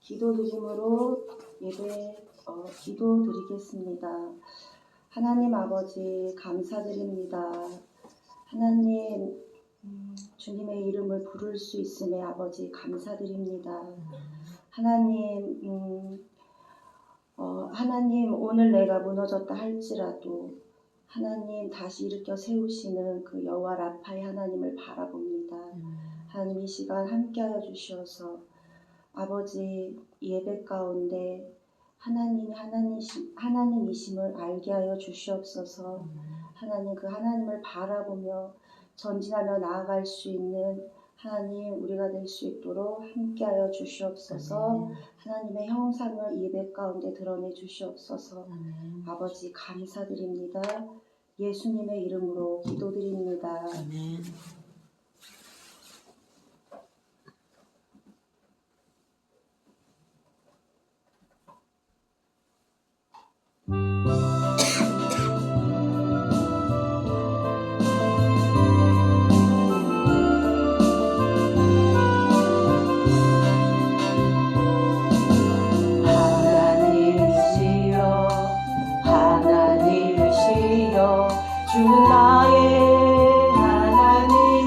기도드림으로 기도 드리겠습니다. 하나님 아버지 감사드립니다. 하나님 주님의 이름을 부를 수 있음에 아버지 감사드립니다. 하나님 하나님 오늘 내가 무너졌다 할지라도 하나님 다시 일으켜 세우시는 그 여호와 라파의 하나님을 바라봅니다. 하나님 이 시간 함께하여 주시어서 아버지 예배 가운데 하나님이 하나님이심을 알게 하여 주시옵소서. 하나님 그 하나님을 바라보며 전진하며 나아갈 수 있는 하나님 우리가 될 수 있도록 함께하여 주시옵소서. 하나님의 형상을 예배 가운데 드러내 주시옵소서. 아버지 감사드립니다. 예수님의 이름으로 기도드립니다. 아멘. 하나님이시여 주 나의 하나님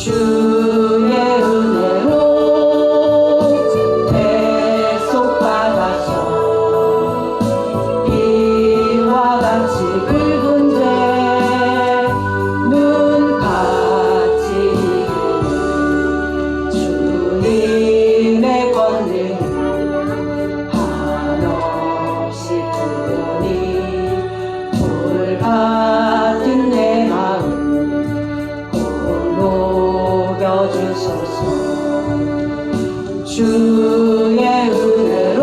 주의 은혜로 대속받아서 비와 같이 붉은 죄 눈같이 주님의 권능 한없이 크니 돌같은 내 마음 녹여주소서. 주의 은혜로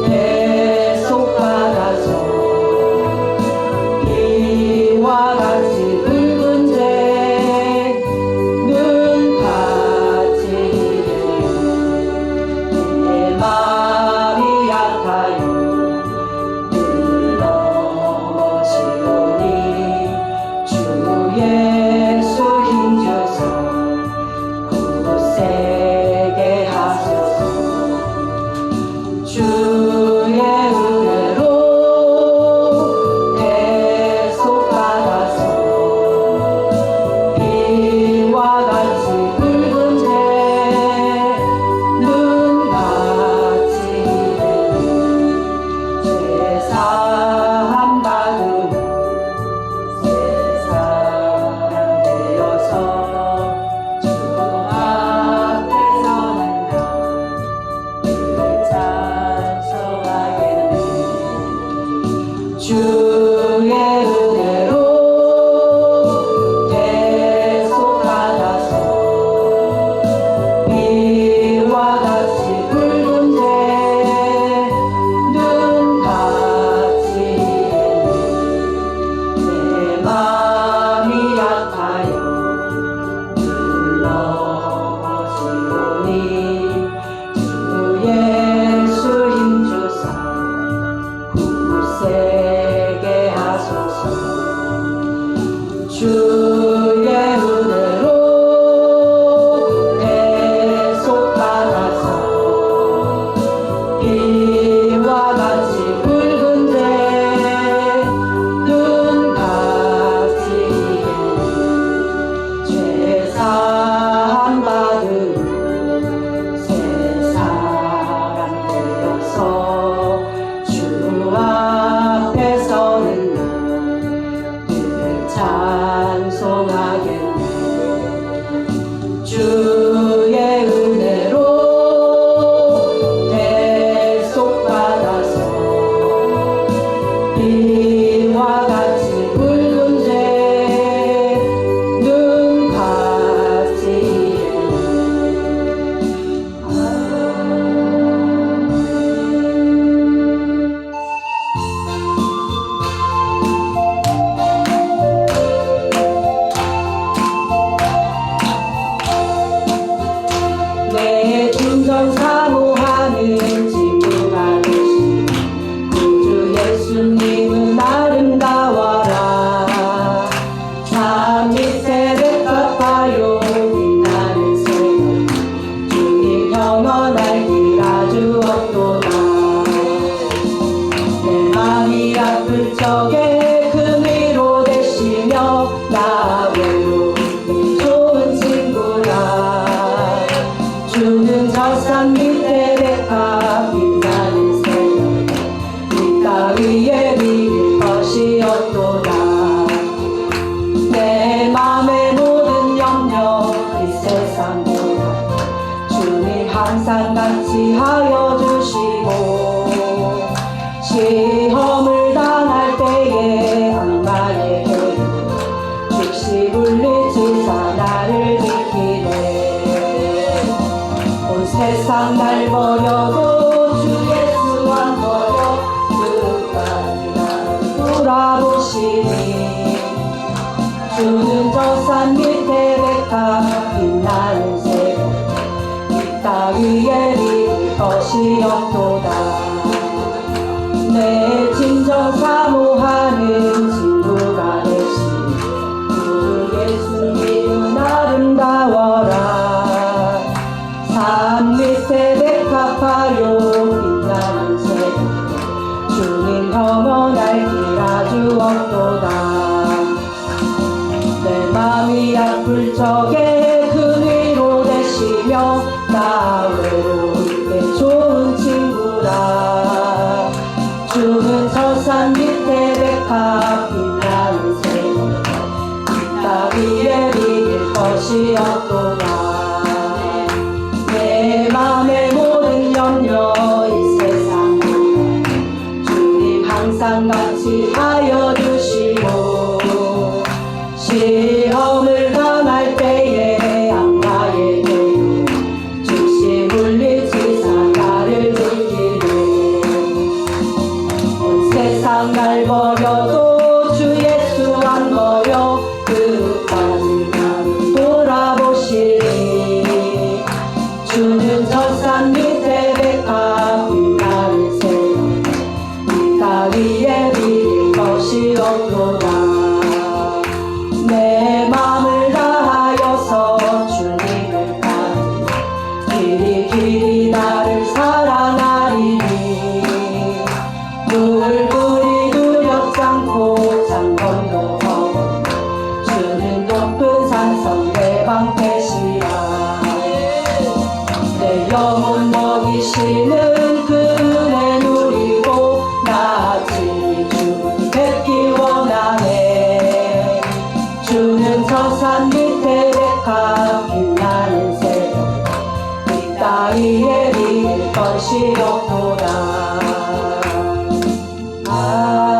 대속받아서 비와 같이 붉은 죄 눈같이 내 마음이 약하여 늘 넘어지오니 주 예수 힘주사 굳세게 하소서. 주의 은혜로 대속받아서 비와 같이 붉은 죄 눈같이 죄사함 받은 새 사람 되어서 주 앞에 서는 나 늘 찬송하겠네. 주의 은혜로 대속받아서 비와 같이 붉은 죄 눈같이 내 마음이 약하여 늘 넘어지오니 주 예수 힘주사 굳세게 하소서. 주의 은혜로 대속받아서 비와 같이 붉은 죄 눈같이 죄사함 받은 새 사람 되어서 주 앞에 서는 나 늘 찬송하겠네. 주의 은혜로 대속받아서 비와 같이 붉은 죄 눈같이 내 중정 사모하는 친구가 되신 구주 예수님은 아름다워라. 산 밑에 백합화요 빛나는 새벽 주님 영원할 길 아주 없도다. 내 마음이 아플 적에 그 위로 되시며 나 외로움이 좋은 친구라. 주는 저 산 밑에 백합 빛나는 새벽 이 따위에 비길 것이 없도다. 내 맘의 모든 염려 이 세상보다 주님 항상 같이 하여 주시고 시험을 당할 때에 악마의 즉시 물리치사 나를 지키네. 온 세상 날 버려도 주 예수 안 버려 끝까지 나를 돌아보시니. 주는 저 산 밑에 백합 빛나는 새벽 이 따위에 믿을 것이 없도다. 내 아플 적에 그 위로 되시며 나 외로울 때 좋은 친구라. 주는 저 산 밑에 백합 빛나는 새 따위에 비길 것이 없도다. 내 맘의 모든 염려 이 세상보다 주님 항상 같이 하여 주시고 시험을 당할 때에 악마의 괴로 즉시 물리치사 나를 지키네. 온 세상 날 버려도 주 예수 안 버려 끝까지 나를 돌아보시니. 주는 저 산 밑에 백합 빛나는 새 이 따위에 비길 것이 없도다. 내 맘을 다하여서 주님을 따르니 길이 길이 나를 사랑하리니. 물불이 두렵지 않고 장건도 허 주는 높은 산성 내 방패시라. 내 영혼 먹이시는 그 은혜 누리고 나아지 주 뵙기 원하네. 주는 저 산 밑에 백합 빛나는 새 이 따위에 비길 것이 없도다. 아멘.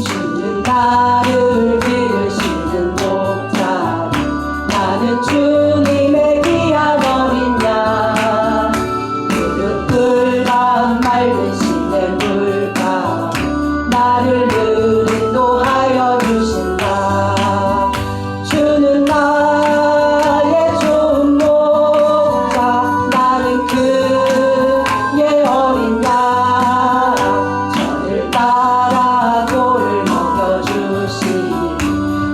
주는 나를 기르시는 목자니 나는 주님의 귀한 어린 양. 무릇 꿀밤 맑은 시내 물가 나를 늘 인도하여 주신다. 주는 나의 좋은 목자 나는 그의 어린 양. 저를 따라 돌을 먹여주시니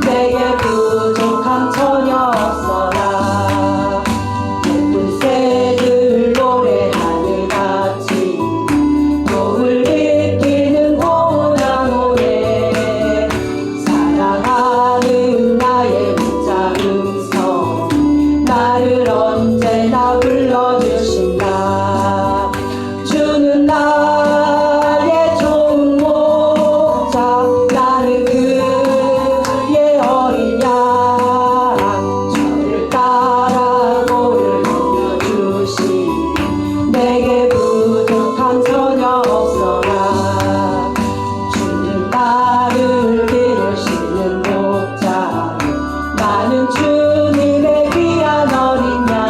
내게 부족함 전혀 없어라. 예쁜 새들 노래하는 같이 노을 입히는 오나 노래. 사랑하는 나의 목자 음성 나를 언제나 불러주신다. 주는 나의 좋은 목자 나는 그의 어린 양. 저를 따라 돌을 먹여주시니 내게 부족함 전혀 없어라. 주는 나를 기르시는 목자 나는 주님의 귀한 어린 양.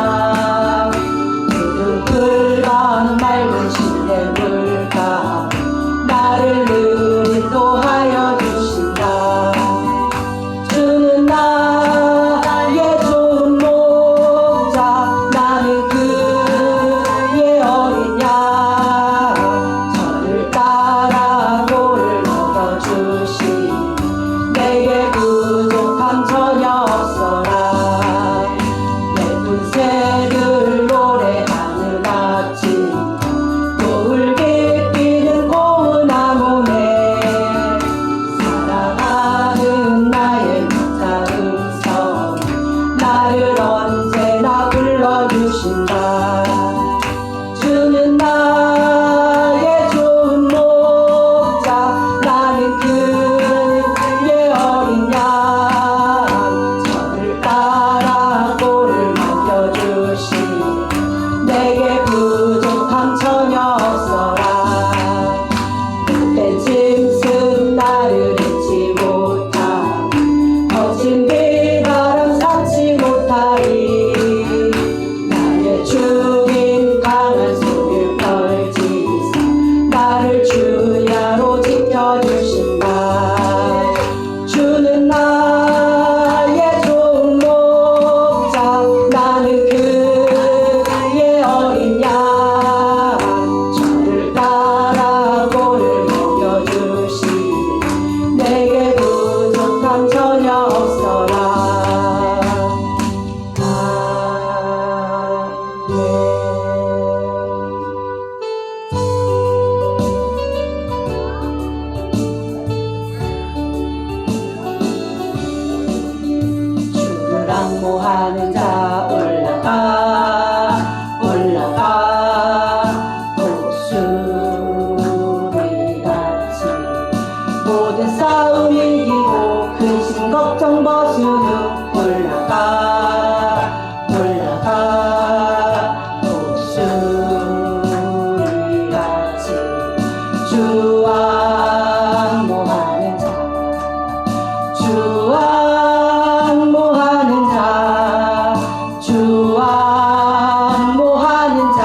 안모하는 자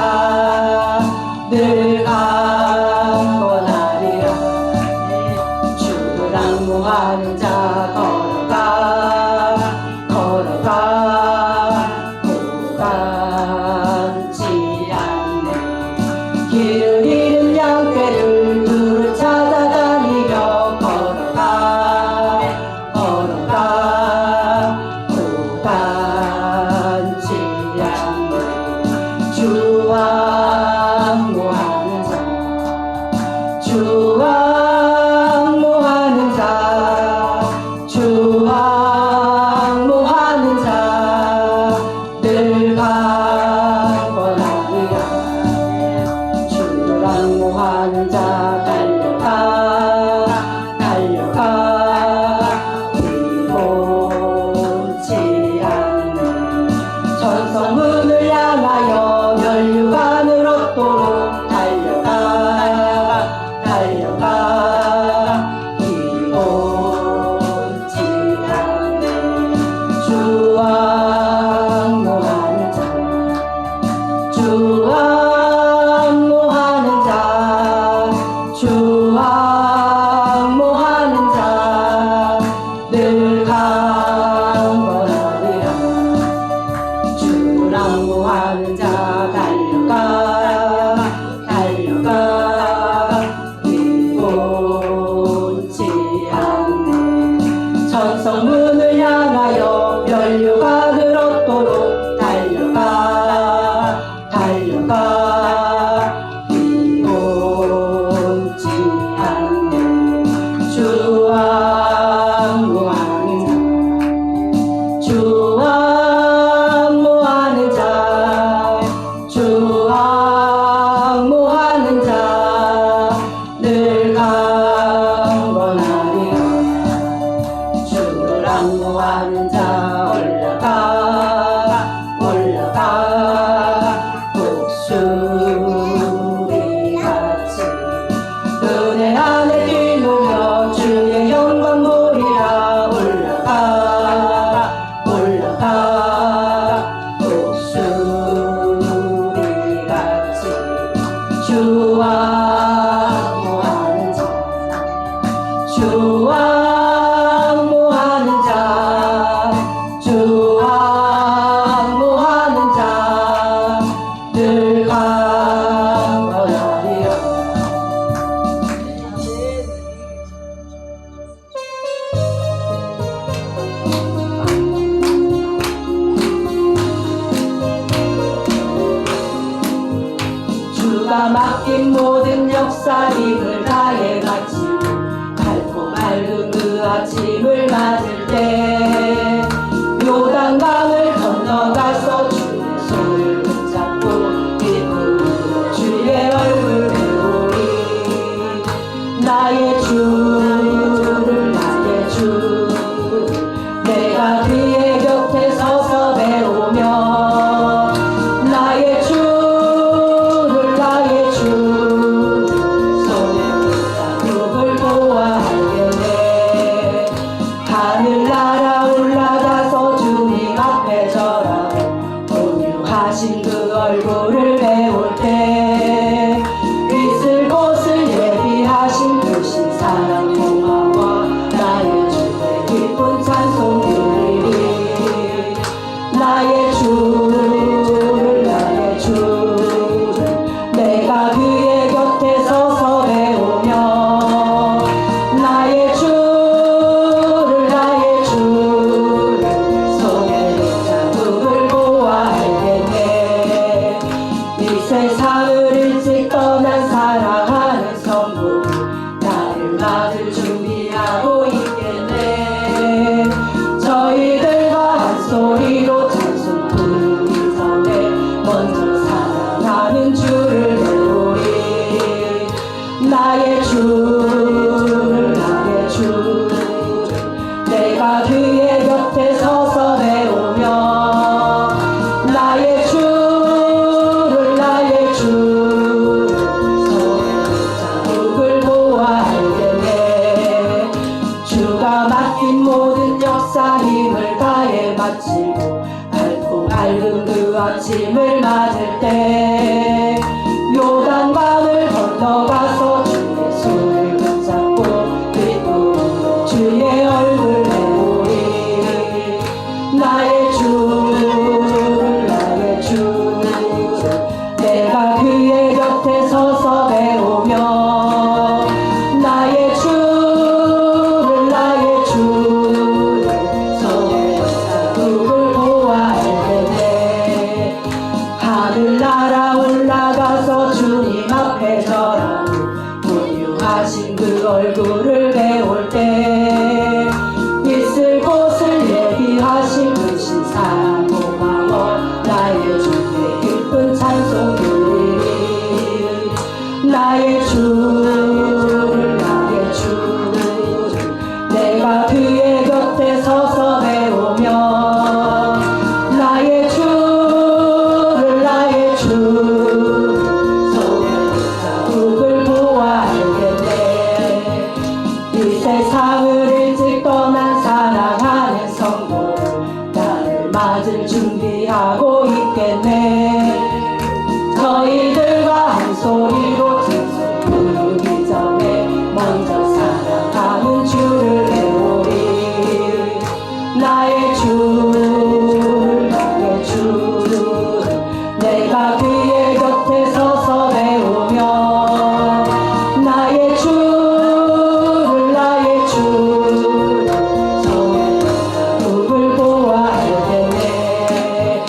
늘 강건하리라. 주를 안모하는 자 걸어가 걸어가 고간지 않네. 길을 잃은 양떼를 두루 찾아다니며 걸어가 걸어가 고간지 않네. 주 안모하는 자 주 안모하는 자 주 안모하는 자 늘 강건하리라. 주를 안모하는 자 달려가 달려가 뒤보지 않네. 천성문을 향하여 멸류관을 얻도록 달려가 달려가 뒤보지 않네. 주 안모하는 자 주 안모하는 자 주 안모하는 자 늘 강건하리라. 주를 안모하는 자 달려가 달려가 뒤보지 않네. 천성문을 향하여 멸류관을 얻도록 달려가 달려가 뒤보지 않네. 주 안모하는 자 주 안모하는 자 주 안모하는 자 늘 강건하리라. 주를 안모하는 자 올라가 올라가 독수리같이 은혜 안에 뛰누며 주의 영광 보리라. 올라가 올라가 독수리같이 주 안모하는 자 주 안모하는 자 주 안모하는 자 늘 강건하리라. 주가 맡긴 모든 역사 힘을 다해 바치고 밝고 맑은 그 아침을 맞을 때 요단강을 건너가서 주의 손을 붙잡고 기쁨으로 주의 얼굴 배우리. 나의 주를 나의 주를 내가 그의 곁에 서서 배우며 나의 주를 나의 주를 손에 붙잡고 보아 알겠네. 하늘나라 올라가서 주님 앞에 절하고 온유하신 그 얼굴을 배울 때 있을 곳을 예비하신 그 신사랑 고마워 나의 주의 기쁜 찬송 드리리. 나의 주를 나의 주를 내가 그의 곁에 서서 배우며 나의 주를 손에 자국을 보아 알겠네. 이 세상을 일찍 떠난 사랑하는 성부 나를 맞을 준비하고 있겠네. 저희들과 한 소리로 찬송 부르기 전에 먼저 사랑하는 주를 배우리. 나의 주를 내가 그의 곁에 서서 배우며 나의 주를 손에 자국을 보아 알겠네. 주가 맡긴 모든 역사 힘을 다해 바치고 밝고 맑은 그 부르짖음을 맞을 때 요단강을 건너가서 주의 손을 붙잡고 기쁨으로 주의 얼굴 내보리. 나의 주를 나의 주 내가 그의 곁에 서서 배우며 나의 주를 나의 주를 손에 자국을 보아 알겠네. 하늘나라 올라가서 주님 앞에 절하고 분유하신 그 얼굴을 배울 때 있을 곳을 예비하신 그 신사랑 고마워 나의 주의 기쁜 찬송 드리리. 나의 주를 나의 주를 내가 그의 곁에 서서 배우며 나의 주를 나의 주 손에 자국을 보아 알겠네. 이 세상을 일찍 떠난 사랑하는 성도를 나를 맞을 준비하고 있겠네. 저희들과 한 소리로 찬송 부르기 전에 먼저 사랑하는 주를 배우리. 나의 주를 나의 주를 내가 그의 곁에 서서 배우며 나의 주를 나의 주를 손에 자국을 보아 알겠네.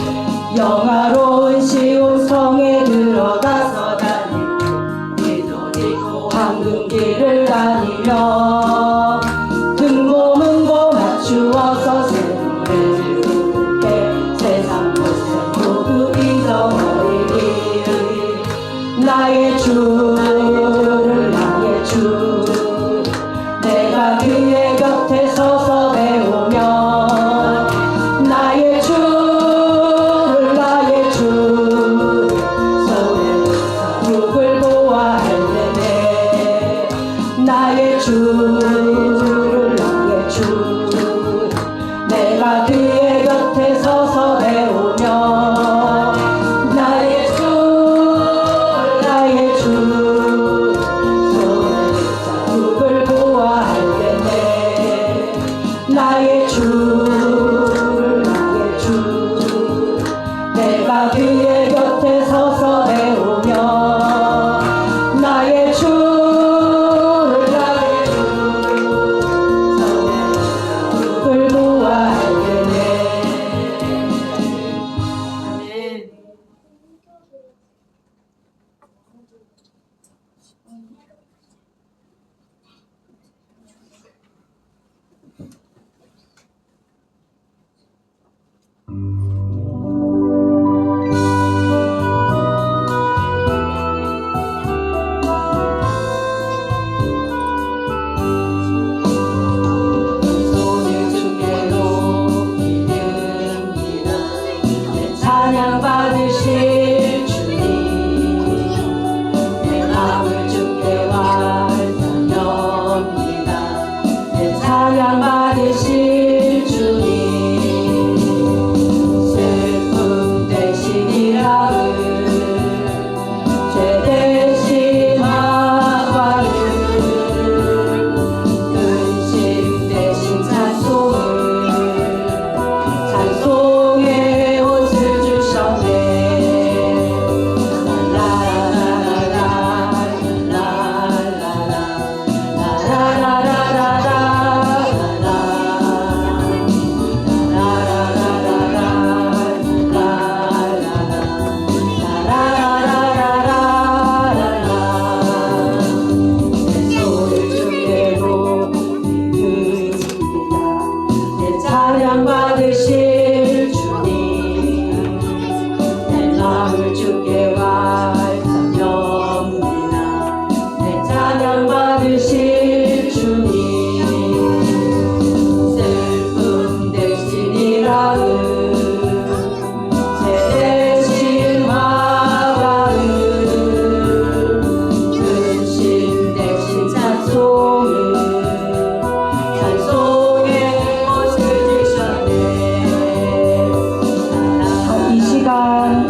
영화로운 시온 성에 들어가서 다니고 믿어지고 황금길을 다니며 등고문고 맞추어서 새 노래를 부를게 세상 것은 모두 잊어버리리. 나의 주를 나의 주 내가 그의 곁에 서서 배우며 나의 주를 나의 주 손에 자국을 보아 알겠네. 나의 주를 나의 주 내가 그의 곁에 서서 배우며 나의 주를 나의 주 손에 자국을 보아 알겠네. 나의 주를 나의 주 내가 그의 곁에 서서 배우며 나의 주를 나의 주 손에 자국을 보아 알겠네. 아멘. 손을 주께 높이는이나 내 찬양 받으실 주님. 내 마음을 주께 완전합니다. 내 찬양 받으실 주님. 슬픔 대신이라을 죄 대신 화관을 근심 대신 찬송을 찬송의 옷을 주셨네. 내 손을 주께 높이는이다. 내 찬양 받으실 주님. 내 마음을 주께 완전합니다. 내 찬양 받으실 주님. 슬픔 대신이라을 죄 대신 화관을 근심 대신 찬송을 찬송의 옷을 주셨네. 이 시간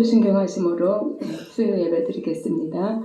소신경하심으로 수요 예배 드리겠습니다.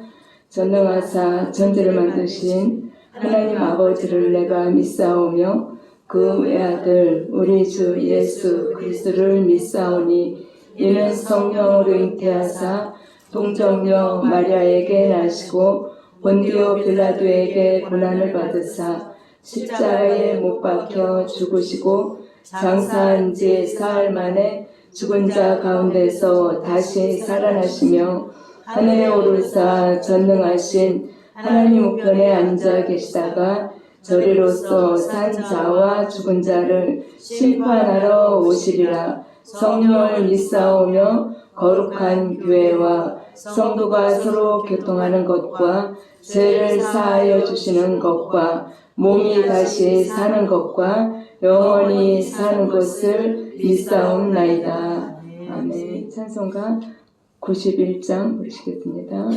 전능하사 전지를 만드신 하나님 아버지를 내가 믿사오며 그 외아들 우리 주 예수 그리스도를 믿사오니 이는 성령으로 잉태하사 동정녀 마리아에게 나시고 본디오 빌라도에게 고난을 받으사 십자가에 못 박혀 죽으시고 장사한 지 사흘 만에 죽은 자 가운데서 다시 살아나시며 하늘에 오르사 전능하신 하나님 우편에 앉아 계시다가 저리로서 산 자와 죽은 자를 심판하러 오시리라. 성령을 믿사오며 거룩한 교회와 성도가 서로 교통하는 것과 죄를 사하여 주시는 것과 몸이 다시 사는 것과 영원히 사는 것을 믿사옵나이다. 아멘. 찬송가 91장 보시겠습니다.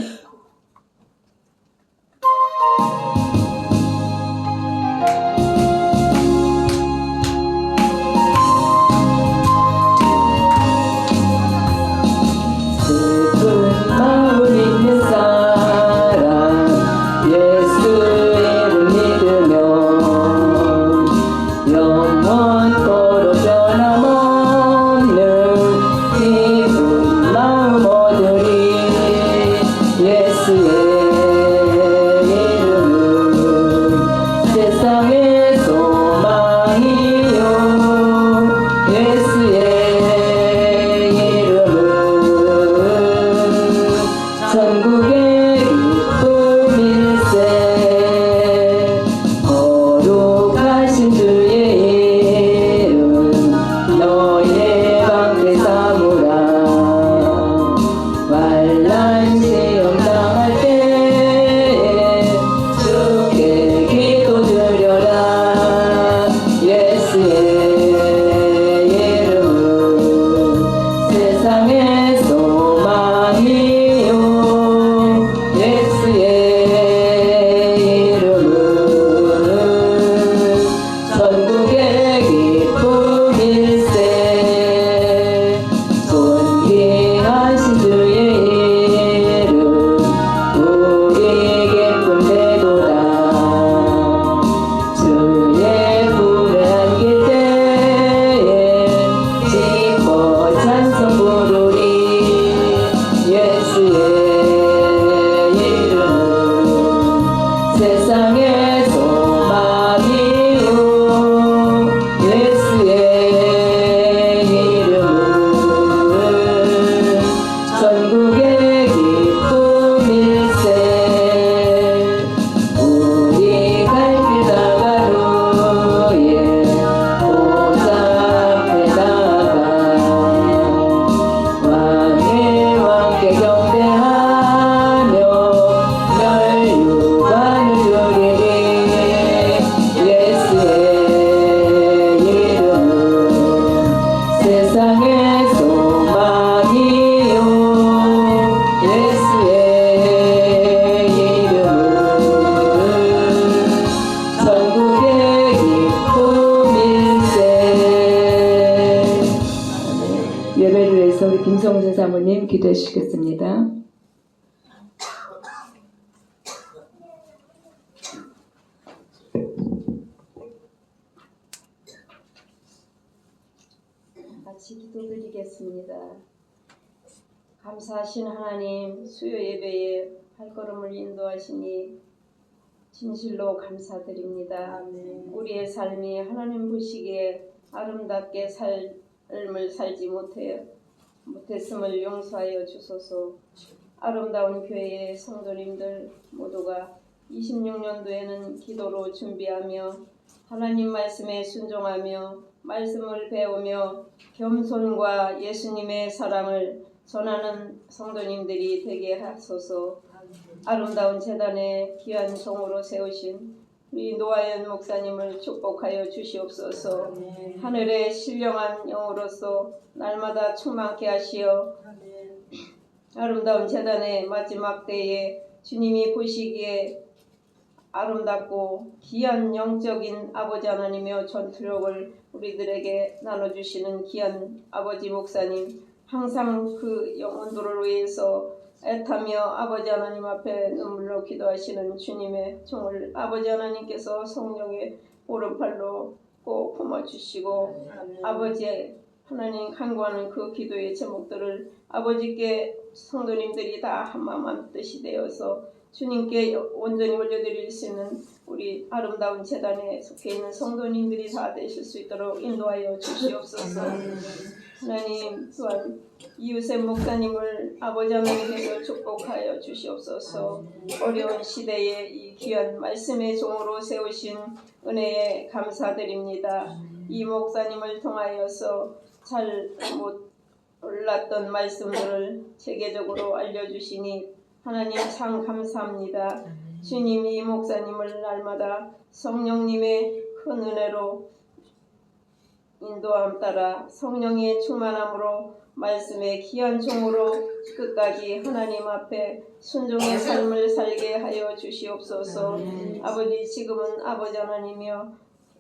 김성준 사모님 기도해 주시겠습니다. 같이 기도드리겠습니다. 감사하신 하나님, 수요 예배에 발걸음을 인도하시니 진실로 감사드립니다. 우리의 삶이 하나님 보시기에 아름답게 삶을 살지 못했음을 용서하여 주소서. 아름다운 교회의 성도님들 모두가 26년도에는 기도로 준비하며 하나님 말씀에 순종하며 말씀을 배우며 겸손과 예수님의 사랑을 전하는 성도님들이 되게 하소서. 아름다운 제단에 귀한 종으로 세우신 우리 노아연 목사님을 축복하여 주시옵소서. 하늘의 신령한 영으로서 날마다 충만케 하시어 아름다운 제단의 마지막 때에 주님이 보시기에 아름답고 귀한 영적인 아버지 하나님의 전투력을 우리들에게 나눠주시는 귀한 아버지 목사님 항상 그 영혼들을 위해서 애타며 아버지 하나님 앞에 눈물로 기도하시는 주님의 종을 아버지 하나님께서 성령의 오른팔로 꼭 품어주시고 아버지 하나님 간구하는 그 기도의 제목들을 아버지께 성도님들이 다 한마음 한뜻이 되어서 주님께 온전히 올려드릴 수 있는 우리 아름다운 제단에 속해 있는 성도님들이 다 되실 수 있도록 인도하여 주시옵소서. 하나님 또한 이웃의 목사님을 아버지 하나님께서 축복하여 주시옵소서. 어려운 시대에 이 귀한 말씀의 종으로 세우신 은혜에 감사드립니다. 이 목사님을 통하여서 잘 못 몰랐던 말씀들을 체계적으로 알려주시니 하나님 참 감사합니다. 주님이 이 목사님을 날마다 성령님의 큰 은혜로 인도함 따라 성령의 충만함으로 말씀의 귀한 종으로 끝까지 하나님 앞에 순종의 삶을 살게 하여 주시옵소서. 아버지 지금은 아버지 하나님이여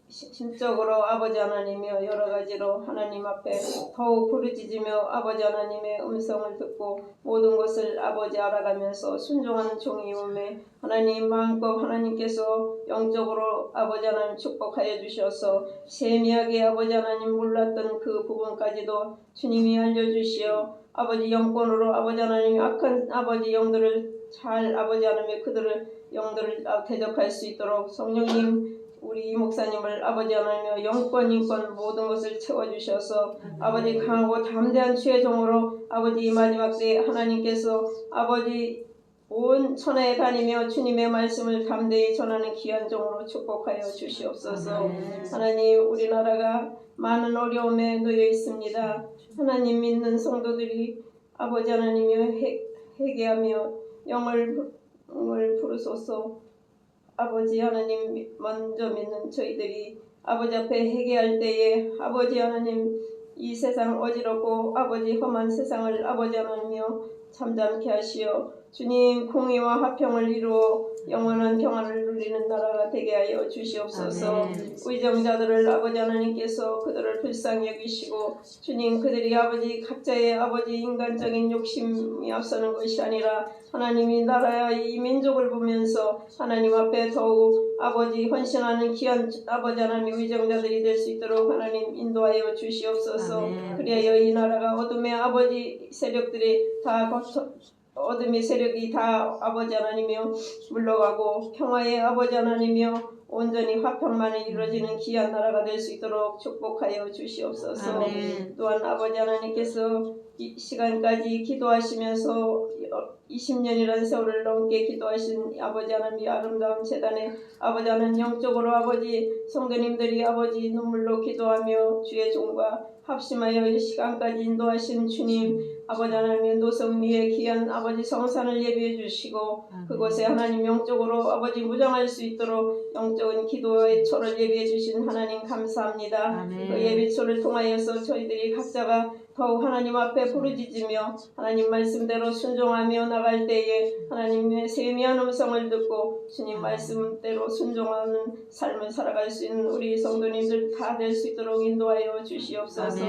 심적으로 아버지 하나님이여 여러 가지로 하나님 앞에 더욱 부르짖으며 아버지 하나님의 음성을 듣고 모든 것을 아버지 알아가면서 순종하는 종이오매 하나님 마음껏 하나님께서 영적으로 아버지 하나님 축복하여 주셔서 세미하게 아버지 하나님 몰랐던 그 부분까지도 주님이 알려주시어 아버지 영권으로 아버지 하나님 악한 아버지 영들을 잘 아버지 하나님의 그들을 영들을 대적할 수 있도록 성령님 우리 이 목사님을 아버지 하나님의 영권 인권 모든 것을 채워주셔서 아버지 강하고 담대한 주의 종으로 아버지 이 마지막 때에 하나님께서 아버지 온 천하에 다니며 주님의 말씀을 담대히 전하는 귀한 종으로 축복하여 주시옵소서. 하나님 우리나라가 많은 어려움에 놓여 있습니다. 하나님 믿는 성도들이 아버지 하나님이여 회개하며 영을 부르소서. 아버지 하나님 먼저 믿는 저희들이 아버지 앞에 회개할 때에 아버지 하나님 이 세상 어지럽고 아버지 험한 세상을 아버지 하나님이여 잠잠케 하시어 주님 공의와 화평을 이루어 영원한 평안을 누리는 나라가 되게 하여 주시옵소서. 의정자들을 아버지 하나님께서 그들을 불쌍히 여기시고 주님 그들이 아버지 각자의 아버지 인간적인 욕심이 앞서는 것이 아니라 하나님이 나라와 이 민족을 보면서 하나님 앞에 더욱 아버지 헌신하는 귀한 아버지 하나님 의정자들이 될 수 있도록 하나님 인도하여 주시옵소서. 그리하여 이 나라가 어둠의 아버지 세력들이 다 어둠의 세력이 다 아버지 하나님이여 물러가고 평화의 아버지 하나님이여 온전히 화평만이 이루어지는 귀한 나라가 될 수 있도록 축복하여 주시옵소서. 아멘. 또한 아버지 하나님께서 이 시간까지 기도하시면서 20년이라는 세월을 넘게 기도하신 아버지 하나님의 아름다운 제단에 아버지 하나님 영적으로 아버지 성도님들이 아버지 눈물로 기도하며 주의 종과 합심하여 이 시간까지 인도하신 주님 아버지 하나님의 노성 위에 귀한 아버지 성산을 예비해 주시고 그곳에 하나님 영적으로 아버지 무장할 수 있도록 영적인 기도의 초를 예비해 주신 하나님 감사합니다. 그 예비초를 통하여서 저희들이 각자가 더욱 하나님 앞에 부르짖으며 하나님 말씀대로 순종하며 나갈 때에 하나님의 세미한 음성을 듣고 주님 말씀대로 순종하는 삶을 살아갈 수 있는 우리 성도님들 다 될 수 있도록 인도하여 주시옵소서.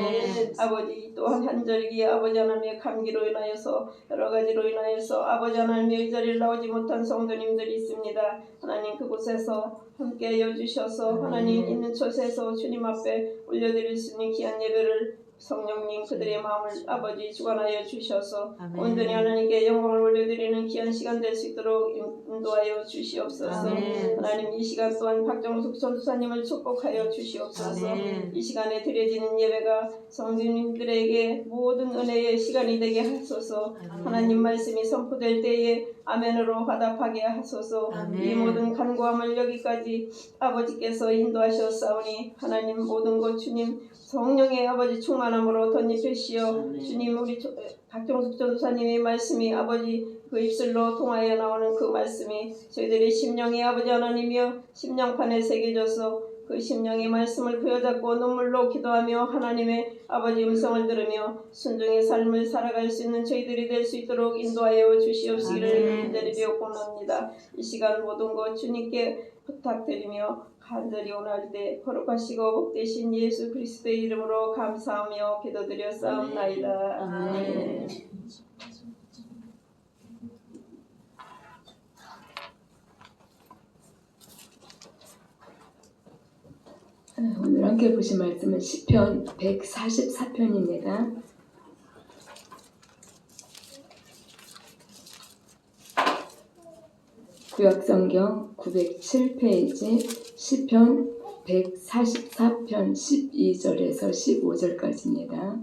아버지 또한 한절기 아버지 하나님의 감기로 인하여서 여러 가지로 인하여서 아버지 하나님의 이 자리를 나오지 못한 성도님들이 있습니다. 하나님 그곳에서 함께하여 주셔서 하나님 있는 곳에서 주님 앞에 올려드릴 수 있는 귀한 예배를 성령님 그들의 마음을 아버지 주관하여 주셔서 온전히 하나님께 영광을 올려드리는 귀한 시간 될 수 있도록 인도하여 주시옵소서. 하나님 이 시간 또한 박정숙 전도사님을 축복하여 주시옵소서. 이 시간에 드려지는 예배가 성도님들에게 모든 은혜의 시간이 되게 하소서. 하나님 말씀이 선포될 때에 아멘으로 화답하게 하소서. 이 모든 간구함을 여기까지 아버지께서 인도하셨사오니 하나님 모든 것 주님 성령의 아버지 충만함으로 덧입히시어 주님 우리 박정숙 전도사님의 말씀이 아버지 그 입술로 통하여 나오는 그 말씀이 저희들의 심령의 아버지 하나님이여 심령판에 새겨져서 그 심령의 말씀을 부여잡고 눈물로 기도하며 하나님의 아버지 음성을 들으며 순종의 삶을 살아갈 수 있는 저희들이 될 수 있도록 인도하여 주시옵시기를 간절히 비옵곤합니다. 이 시간 모든 것 주님께 부탁드리며 간절히 원할 때 거룩하시고 복되신 예수 그리스도의 이름으로 감사하며 기도드렸사옵나이다. 아멘. 오늘 함께 보신 말씀은 시편 144편입니다. 구약성경 907페이지 시편 144편 12절에서 15절까지입니다.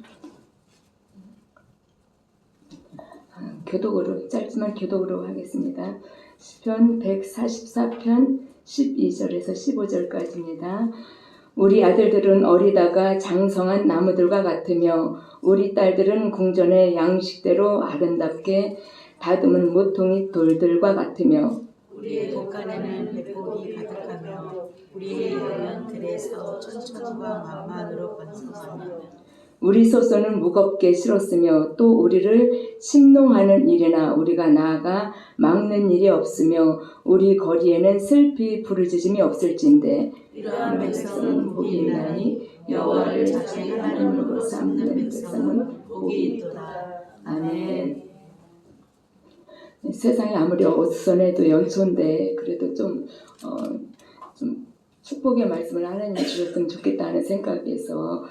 교독으로 짧지만 교독으로 하겠습니다. 시편 144편 12절에서 15절까지입니다. 우리 아들들은 어리다가 장성한 나무들과 같으며 우리 딸들은 궁전의 양식대로 아름답게 다듬은 모퉁이 돌들과 같으며 우리의 곳간에는 백복이 가득하며 우리의 혀는 들에서 천천과 만만으로 번성하며 우리 소소는 무겁게 실었으며 또 우리를 침노하는 일이나 우리가 나아가 막는 일이 없으며 우리 거리에는 슬피 부르짖음이 없을진데 이러한 백성은 복이 있나니 여호와를 자기 하나님으로 삼는 백성은 복이 있도다. 아멘. 세상이 아무리 어수선해도 연초인데 그래도 좀 축복의 말씀을 하나님 주셨으면 좋겠다는 생각에서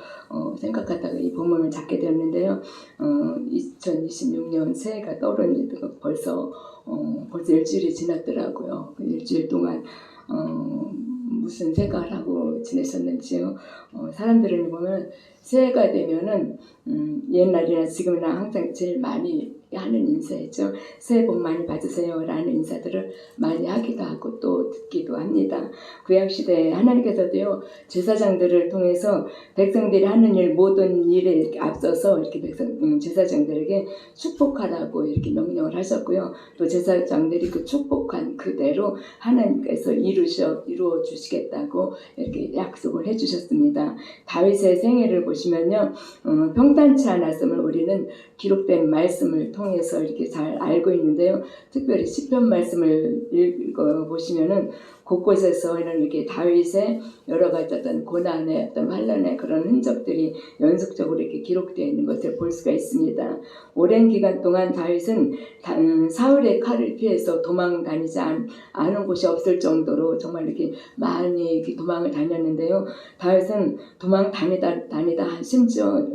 생각하다가 이 본문을 잡게 되었는데요. 2026년 새해가 떠오르니까 벌써 일주일이 지났더라고요. 그 일주일 동안 무슨 생각을 하고 지내셨는지요. 사람들은 보면 새해가 되면은 옛날이나 지금이나 항상 제일 많이 하는 인사였죠. 새해 복 많이 받으세요 라는 인사들을 많이 하기도 하고 또 듣기도 합니다. 구약시대에 하나님께서도요 제사장들을 통해서 백성들이 하는 일 모든 일에 이렇게 앞서서 이렇게 제사장들에게 축복하라고 이렇게 명령을 하셨고요. 또 제사장들이 그 축복한 그대로 하나님께서 이루어 주시겠다고 이렇게 약속을 해주셨습니다. 다윗의 생애를 보시면요 평탄치 않았음을 우리는 기록된 말씀을 통해서 이렇게 잘 알고 있는데요. 특별히 시편 말씀을 읽어보시면은 곳곳에서는 이렇게 다윗의 여러 가지 어떤 고난의 어떤 환난의 그런 흔적들이 연속적으로 이렇게 기록되어 있는 것을 볼 수가 있습니다. 오랜 기간 동안 다윗은 사울의 칼을 피해서 도망 다니지 않은 곳이 없을 정도로 정말 이렇게 많이 이렇게 도망을 다녔는데요. 다윗은 도망 다니다 심지어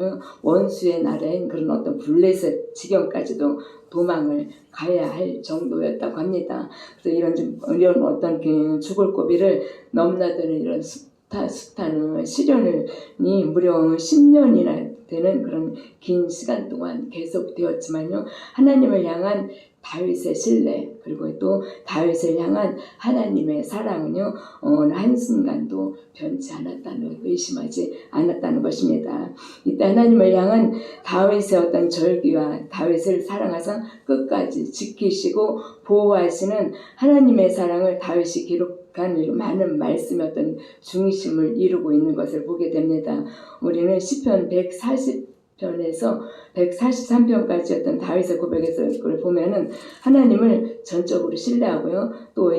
원수의 나라인 그런 어떤 블레셋 지경까지도 도망을 가야 할 정도였다고 합니다. 그래서 이런 어떤 죽을 고비를 넘나드는 이런 숱한 시련이 무려 10년이나 되는 그런 긴 시간 동안 계속되었지만요. 하나님을 향한 다윗의 신뢰 그리고 또 다윗을 향한 하나님의 사랑은요 어느 한순간도 변치 않았다는 의심하지 않았다는 것입니다. 이때 하나님을 향한 다윗의 어떤 절기와 다윗을 사랑하사 끝까지 지키시고 보호하시는 하나님의 사랑을 다윗이 기록한 많은 말씀의 어떤 중심을 이루고 있는 것을 보게 됩니다. 우리는 시편 140편에서 143편까지 어떤 다윗의 고백에서 그걸 보면은 하나님을 전적으로 신뢰하고요. 또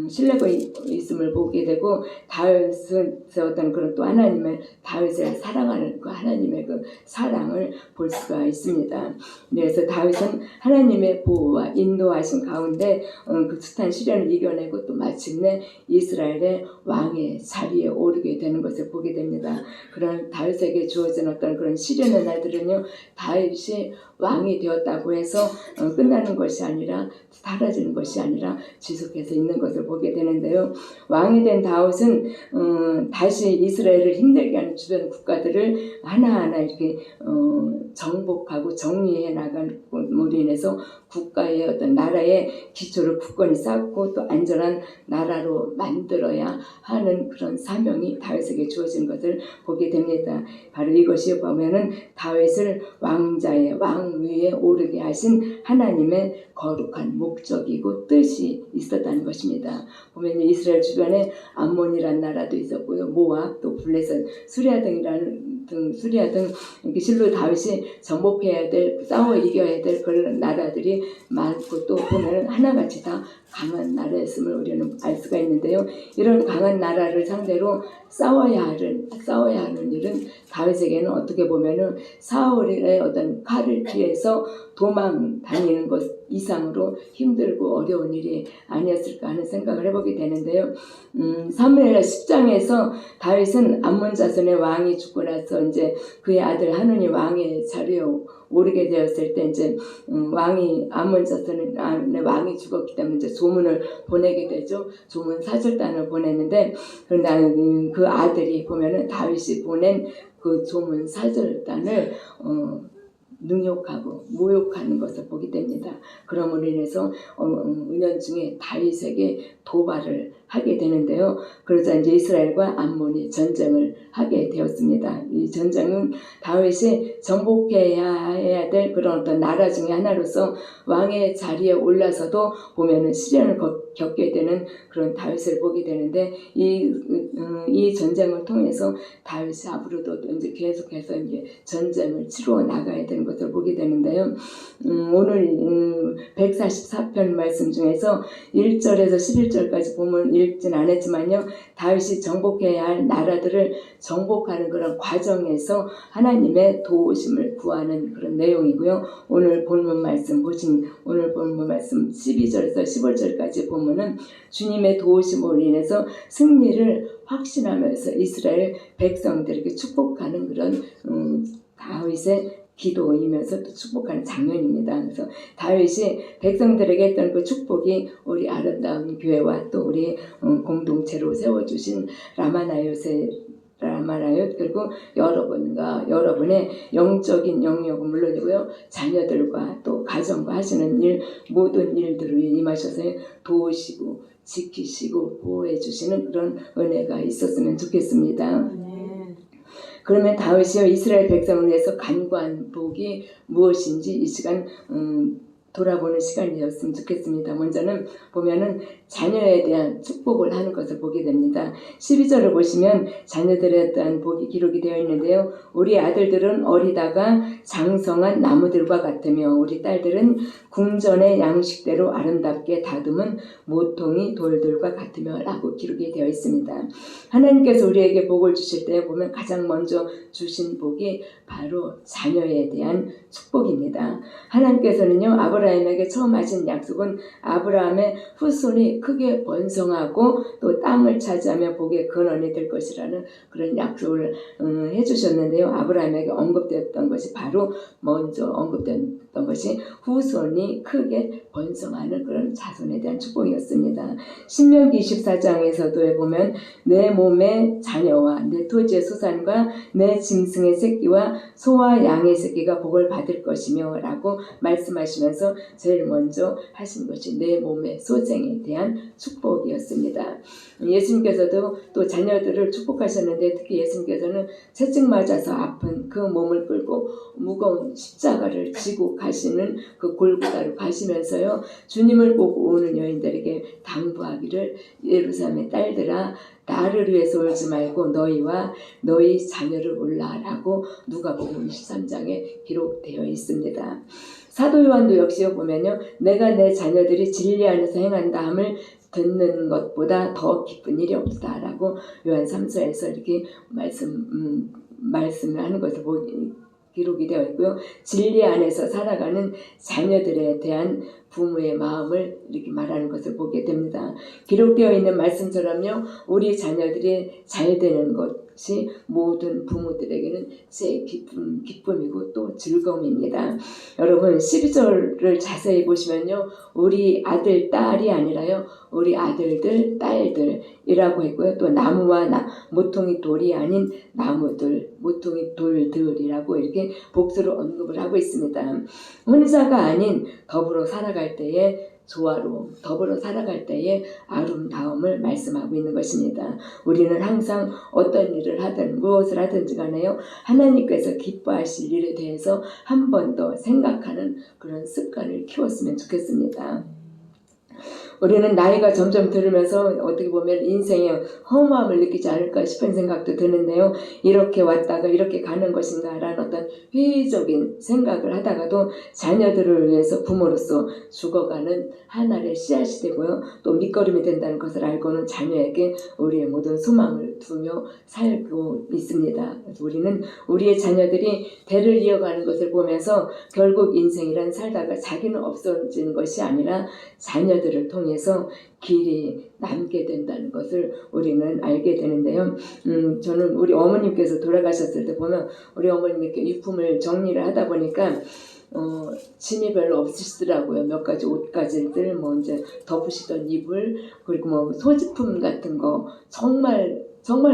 신뢰가 있음을 보게 되고 다윗의 어떤 그런 또 다윗을 사랑하는 그 하나님의 그 사랑을 볼 수가 있습니다. 그래서 다윗은 하나님의 보호와 인도하신 가운데 그 숱한 시련을 이겨내고 또 마침내 이스라엘의 왕의 자리에 오르게 되는 것을 보게 됩니다. 그런 다윗에게 주어진 어떤 그런 시련의 날들은요. 다윗이 왕이 되었다고 해서 끝나는 것이 아니라 사라지는 것이 아니라 지속해서 있는 것을 보게 되는데요. 왕이 된 다윗은 다시 이스라엘을 힘들게 하는 주변 국가들을 하나하나 이렇게 정복하고 정리해 나감으로 인해서 국가의 어떤 나라의 기초를 굳건히 쌓고 또 안전한 나라로 만들어야 하는 그런 사명이 다윗에게 주어진 것을 보게 됩니다. 바로 이것이 보면은 다윗을 왕 위에 오르게 하신 하나님의 거룩한 목적이고 뜻이 있었다는 것입니다. 보면 이스라엘 주변에 암몬이라는 나라도 있었고요. 모압 또 블레셋, 수리아 등이라는 등 수리아 등 이렇게 실로 다윗이 정복해야 될, 싸워 이겨야 될 그런 나라들이 많고, 또 보면 하나같이 다 강한 나라였음을 우리는 알 수가 있는데요. 이런 강한 나라를 상대로 싸워야 하는 일은 다윗에게는 어떻게 보면은 사울의 어떤 칼을 피해서 도망 다니는 것 이상으로 힘들고 어려운 일이 아니었을까 하는 생각을 해보게 되는데요. 사무엘 10장에서 다윗은 암몬 자손의 왕이 죽고 나서 이제 그의 아들 하논이 왕의 자리에 오르게 되었을 때 이제 암몬 자손의 왕이 죽었기 때문에 이제 조문을 보내게 되죠. 조문 사절단을 보냈는데, 그런데 그 아들이 보면은 다윗이 보낸 그 조문 사절단을 능욕하고 모욕하는 것을 보게 됩니다. 그러므로 인해서 은연중에 다윗에게 도발을 하게 되는데요. 그러자 이제 이스라엘과 암몬이 전쟁을 하게 되었습니다. 이 전쟁은 다윗이 정복해야 될 그런 어떤 나라 중에 하나로서 왕의 자리에 올라서도 보면은 시련을 겪게 되는 그런 다윗을 보게 되는데, 이 전쟁을 통해서 다윗이 앞으로도 이제 계속해서 이제 전쟁을 치러 나가야 되는 것을 보게 되는데요. 오늘 144편 말씀 중에서 1절에서 11절까지 보면 읽진 않았지만요, 다윗이 정복해야 할 나라들을 정복하는 그런 과정에서 하나님의 도우심을 구하는 그런 내용이고요. 오늘 본문 말씀 12절에서 15절까지 보면은 주님의 도우심으로 인해서 승리를 확신하면서 이스라엘 백성들에게 축복하는 그런 다윗의 기도이면서 또 축복하는 장면입니다. 그래서 다윗이 백성들에게 했던 그 축복이 우리 아름다운 교회와 또 우리 공동체로 세워주신 라마나얏, 그리고 여러분의 영적인 영역은 물론이고요, 자녀들과 또 가정과 하시는 일, 모든 일들을 임하셔서 도우시고 지키시고 보호해 주시는 그런 은혜가 있었으면 좋겠습니다. 그러면 다윗이 이스라엘 백성을 위해서 간구한 복이 무엇인지 이 시간 돌아보는 시간이었으면 좋겠습니다. 먼저는 보면은 자녀에 대한 축복을 하는 것을 보게 됩니다. 12절을 보시면 자녀들에 대한 복이 기록이 되어 있는데요. 우리 아들들은 어리다가 장성한 나무들과 같으며 우리 딸들은 궁전의 양식대로 아름답게 다듬은 모퉁이 돌들과 같으며 라고 기록이 되어 있습니다. 하나님께서 우리에게 복을 주실 때 보면 가장 먼저 주신 복이 바로 자녀에 대한 축복입니다. 하나님께서는요, 아브라함에게 처음 하신 약속은 아브라함의 후손이 크게 번성하고 또 땅을 차지하며 복의 근원이 될 것이라는 그런 약속을 해주셨는데요. 아브라함에게 언급되었던 것이 바로 먼저 언급되었던 것이 후손이 크게 번성하는 그런 자손에 대한 축복이었습니다. 신명기 24장에서도 보면 내 몸의 자녀와 내 토지의 소산과 내 짐승의 새끼와 소와 양의 새끼가 복을 받을 것이며 라고 말씀하시면서 제일 먼저 하신 것이 내 몸의 소생에 대한 축복이었습니다. 예수님께서도 또 자녀들을 축복하셨는데, 특히 예수님께서는 채찍 맞아서 아픈 그 몸을 끌고 무거운 십자가를 지고 가시는 그 골고다로 가시면서요, 주님을 보고 오는 여인들에게 당부하기를 예루살렘의 딸들아 나를 위해서 울지 말고 너희와 너희 자녀를 울라라고 누가복음 23장에 기록되어 있습니다. 사도 요한도 역시 보면요, 내가 내 자녀들이 진리 안에서 행한다 함을 듣는 것보다 더 기쁜 일이 없다라고 요한 3서에서 이렇게 말씀을 하는 것을 기록이 되어 있고요. 진리 안에서 살아가는 자녀들에 대한 부모의 마음을 이렇게 말하는 것을 보게 됩니다. 기록되어 있는 말씀처럼요, 우리 자녀들이 잘 되는 것이 모든 부모들에게는 제일 기쁨이고 또 즐거움입니다. 여러분 12절을 자세히 보시면요, 우리 아들 딸이 아니라요, 우리 아들들 딸들이라고 했고요. 또 나무와 모퉁이 돌이 아닌 나무들, 모퉁이 돌들이라고 이렇게 복수로 언급을 하고 있습니다. 혼자가 아닌 더불어 살아갈 때에 조화로움, 더불어 살아갈 때의 아름다움을 말씀하고 있는 것입니다. 우리는 항상 어떤 일을 하든 무엇을 하든지 간에요, 하나님께서 기뻐하실 일에 대해서 한 번 더 생각하는 그런 습관을 키웠으면 좋겠습니다. 우리는 나이가 점점 들으면서 어떻게 보면 인생의 허무함을 느끼지 않을까 싶은 생각도 드는데요. 이렇게 왔다가 이렇게 가는 것인가라는 어떤 회의적인 생각을 하다가도 자녀들을 위해서 부모로서 죽어가는 하나의 씨앗이 되고요. 또 밑거름이 된다는 것을 알고는 자녀에게 우리의 모든 소망을 두며 살고 있습니다. 그래서 우리는 우리의 자녀들이 대를 이어가는 것을 보면서 결국 인생이란 살다가 자기는 없어지는 것이 아니라 자녀들을 통해서 길이 남게 된다는 것을 우리는 알게 되는데요. 저는 우리 어머님께서 돌아가셨을 때 보면 우리 어머님께 유품을 정리를 하다 보니까 짐이 별로 없으시더라고요. 몇 가지 옷가지들, 뭐 이제 덮으시던 이불, 그리고 뭐 소지품 같은 거 정말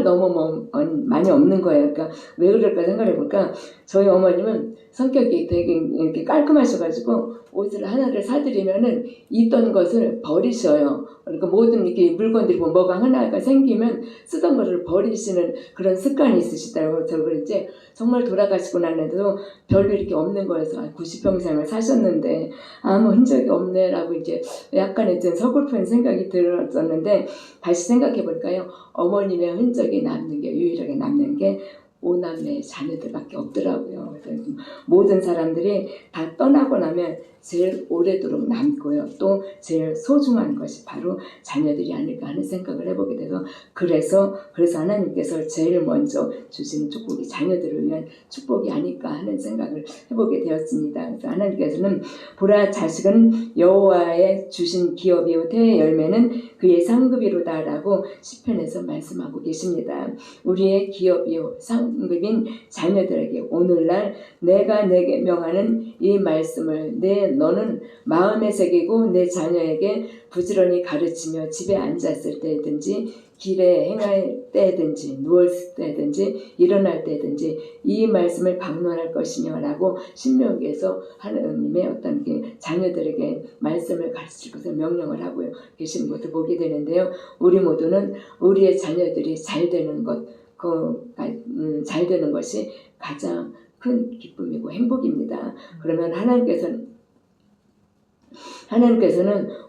너무 많이 없는 거예요. 그러니까 왜 그럴까 생각해 보니까 저희 어머님은 성격이 되게 이렇게 깔끔하셔가지고 옷을 하나를 사드리면은 있던 것을 버리셔요. 그러니까 모든 이렇게 물건들이 뭐가 하나가 생기면 쓰던 것을 버리시는 그런 습관이 있으시다고. 저 그랬지 정말 돌아가시고 나는데도 별로 이렇게 없는 거여서 90평생을 사셨는데 아무 흔적이 없네라고 이제 약간의 좀 서글픈 생각이 들었었는데 다시 생각해 볼까요? 어머님의 흔적이 남는 게 유일하게 남는 게 5남매 자녀들밖에 없더라고요. 그래서 모든 사람들이 다 떠나고 나면 제일 오래도록 남고요. 또 제일 소중한 것이 바로 자녀들이 아닐까 하는 생각을 해보게 돼서 그래서 하나님께서 제일 먼저 주시는 축복이 자녀들을 위한 축복이 아닐까 하는 생각을 해보게 되었습니다. 그래서 하나님께서는 보라 자식은 여호와의 주신 기업이요 태의 열매는 그의 상급이로다라고 시편에서 말씀하고 계십니다. 우리의 기업이요 상급인 자녀들에게 오늘날 내가 내게 명하는 이 말씀을 너는 마음에 새기고 내 자녀에게 부지런히 가르치며 집에 앉았을 때든지 길에 행할 때든지 누웠을 때든지 일어날 때든지 이 말씀을 방문할 것이며 라고 신명기에서 하나님의 어떤 자녀들에게 말씀을 가르칠 것을 명령을 하고 계시는 것을 보게 되는데요. 우리 모두는 우리의 자녀들이 잘 되는 것이 가장 큰 기쁨이고 행복입니다. 그러면 하나님께서는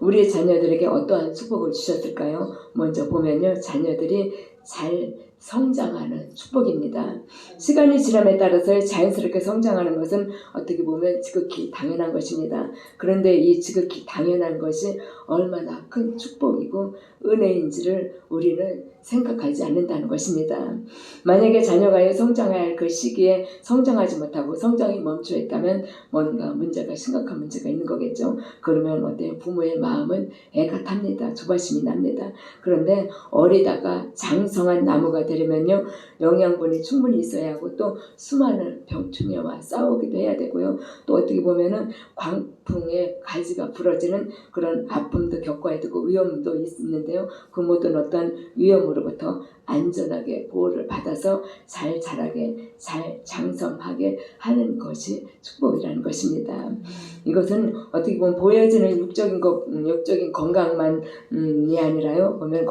우리의 자녀들에게 어떠한 축복을 주셨을까요? 먼저 보면요. 자녀들이 잘 성장하는 축복입니다. 시간이 지남에 따라서 자연스럽게 성장하는 것은 어떻게 보면 지극히 당연한 것입니다. 그런데 이 지극히 당연한 것이 얼마나 큰 축복이고 은혜인지를 우리는 생각하지 않는다는 것입니다. 만약에 자녀가 성장해야 할 그 시기에 성장하지 못하고 성장이 멈춰 있다면 뭔가 심각한 문제가 있는 거겠죠. 그러면 어때요? 부모의 마음은 애가 탑니다. 조바심이 납니다. 그런데 어리다가 장성한 나무가 되려면요. 영양분이 충분히 있어야 하고 또 수많은 병충해와 싸우기도 해야 되고요. 또 어떻게 보면은 광풍에 가지가 부러지는 그런 아픔도 겪어야 되고 위험도 있는데요. 그 모든 어떤 위험으로부터 안전하게 보호를 받아서 잘 자라게 잘 장성하게 하는 것이 축복이라는 것입니다. 이것은 어떻게 보면 보여지는 육적인 건강만이 아니라요. 보면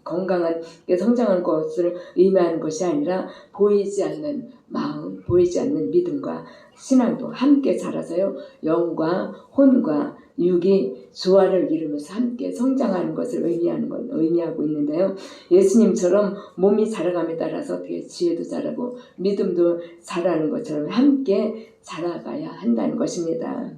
건강하게 성장하는 것을 의미하는 것이 아니라 보이지 않는 마음, 보이지 않는 믿음과 신앙도 함께 자라서요. 영과 혼과 육이 조화를 이루면서 함께 성장하는 것을 의미하고 있는데요. 예수님처럼 몸이 자라감에 따라서 어떻게 지혜도 자라고 믿음도 자라는 것처럼 함께 자라가야 한다는 것입니다.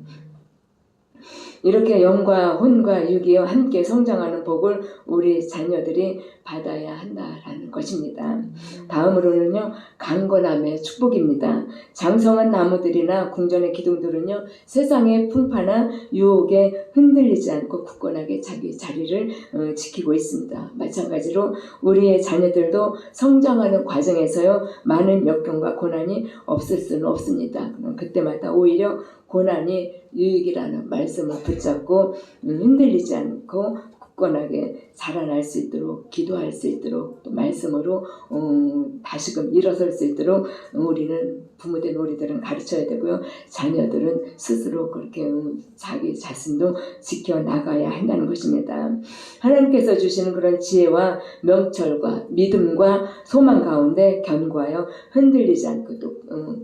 이렇게 영과 혼과 육이 함께 성장하는 복을 우리 자녀들이 받아야 한다라는 것입니다. 다음으로는요. 강건함의 축복입니다. 장성한 나무들이나 궁전의 기둥들은요. 세상의 풍파나 유혹에 흔들리지 않고 굳건하게 자기 자리를 지키고 있습니다. 마찬가지로 우리의 자녀들도 성장하는 과정에서요. 많은 역경과 고난이 없을 수는 없습니다. 그럼 그때마다 오히려 고난이 유익이라는 말씀을 붙잡고 흔들리지 않고 굳건하게 자라날 수 있도록 기도할 수 있도록 또 말씀으로 다시금 일어설 수 있도록 우리는 부모된 우리들은 가르쳐야 되고요. 자녀들은 스스로 그렇게 자기 자신도 지켜나가야 한다는 것입니다. 하나님께서 주시는 그런 지혜와 명철과 믿음과 소망 가운데 견고하여 흔들리지 않고 또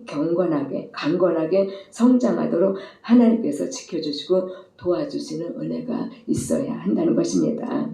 강건하게 성장하도록 하나님께서 지켜주시고 도와주시는 은혜가 있어야 한다는 것입니다.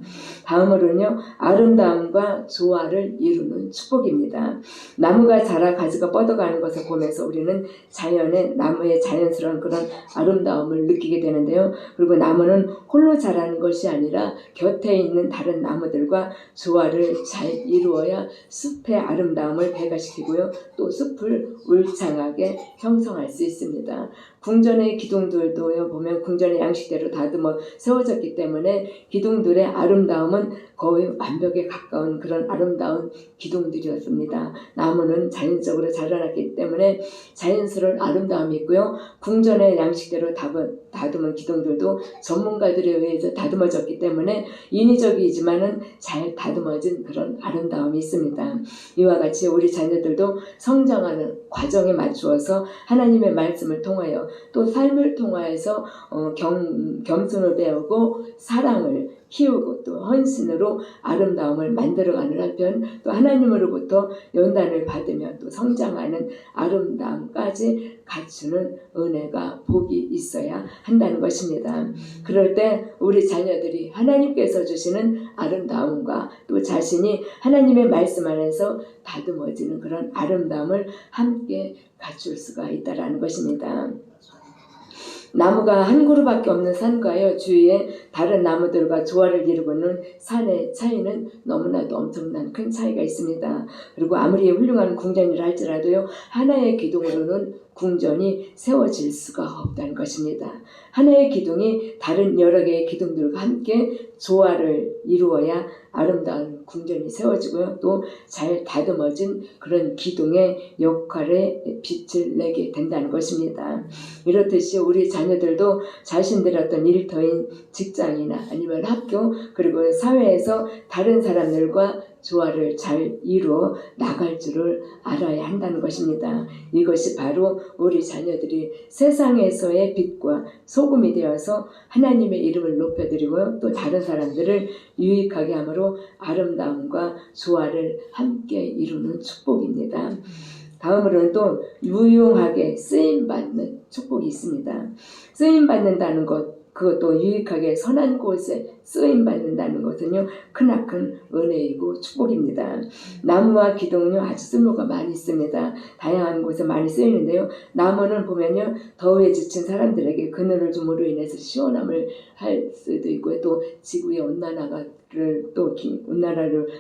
다음으로는요, 아름다움과 조화를 이루는 축복입니다. 나무가 자라 가지가 뻗어가는 것을 보면서 우리는 자연의 나무의 자연스러운 그런 아름다움을 느끼게 되는데요. 그리고 나무는 홀로 자라는 것이 아니라 곁에 있는 다른 나무들과 조화를 잘 이루어야 숲의 아름다움을 배가시키고요. 또 숲을 울창하게 형성할 수 있습니다. 궁전의 기둥들도요, 보면 궁전의 양식대로 다듬어 세워졌기 때문에 기둥들의 아름다움은 거의 완벽에 가까운 그런 아름다운 기둥들이었습니다. 나무는 자연적으로 자라났기 때문에 자연스러운 아름다움이 있고요. 궁전의 양식대로 다듬은 기둥들도 전문가들에 의해서 다듬어졌기 때문에 인위적이지만은 잘 다듬어진 그런 아름다움이 있습니다. 이와 같이 우리 자녀들도 성장하는 과정에 맞추어서 하나님의 말씀을 통하여 또 삶을 통하여서 겸손을 배우고 사랑을 키우고 또 헌신으로 아름다움을 만들어가는 한편 또 하나님으로부터 연단을 받으며 또 성장하는 아름다움까지 갖추는 은혜가 복이 있어야 한다는 것입니다. 그럴 때 우리 자녀들이 하나님께서 주시는 아름다움과 또 자신이 하나님의 말씀 안에서 다듬어지는 그런 아름다움을 함께 갖출 수가 있다라는 것입니다. 나무가 한 그루밖에 없는 산과요, 주위에 다른 나무들과 조화를 이루고 있는 산의 차이는 너무나도 엄청난 큰 차이가 있습니다. 그리고 아무리 훌륭한 궁전이라 할지라도요, 하나의 기둥으로는 궁전이 세워질 수가 없다는 것입니다. 하나의 기둥이 다른 여러 개의 기둥들과 함께 조화를 이루어야 아름다운 궁전이 세워지고요. 또 잘 다듬어진 그런 기둥의 역할에 빛을 내게 된다는 것입니다. 이렇듯이 우리 자녀들도 자신들의 어떤 일터인 직장이나 아니면 학교 그리고 사회에서 다른 사람들과 조화를 잘 이루어 나갈 줄을 알아야 한다는 것입니다. 이것이 바로 우리 자녀들이 세상에서의 빛과 소금이 되어서 하나님의 이름을 높여드리고요. 또 다른 사람들을 유익하게 함으로 아름다움과 조화를 함께 이루는 축복입니다. 다음으로는 또 유용하게 쓰임받는 축복이 있습니다. 쓰임받는다는 것, 그것도 유익하게 선한 곳에 쓰임받는다는 것은요, 크나큰 은혜이고 축복입니다. 나무와 기둥은요, 아주 쓸모가 많이 있습니다. 다양한 곳에 많이 쓰이는데요. 나무는 보면요, 더위에 지친 사람들에게 그늘을 줌으로 인해서 시원함을 할 수도 있고요. 또 지구의 온난화를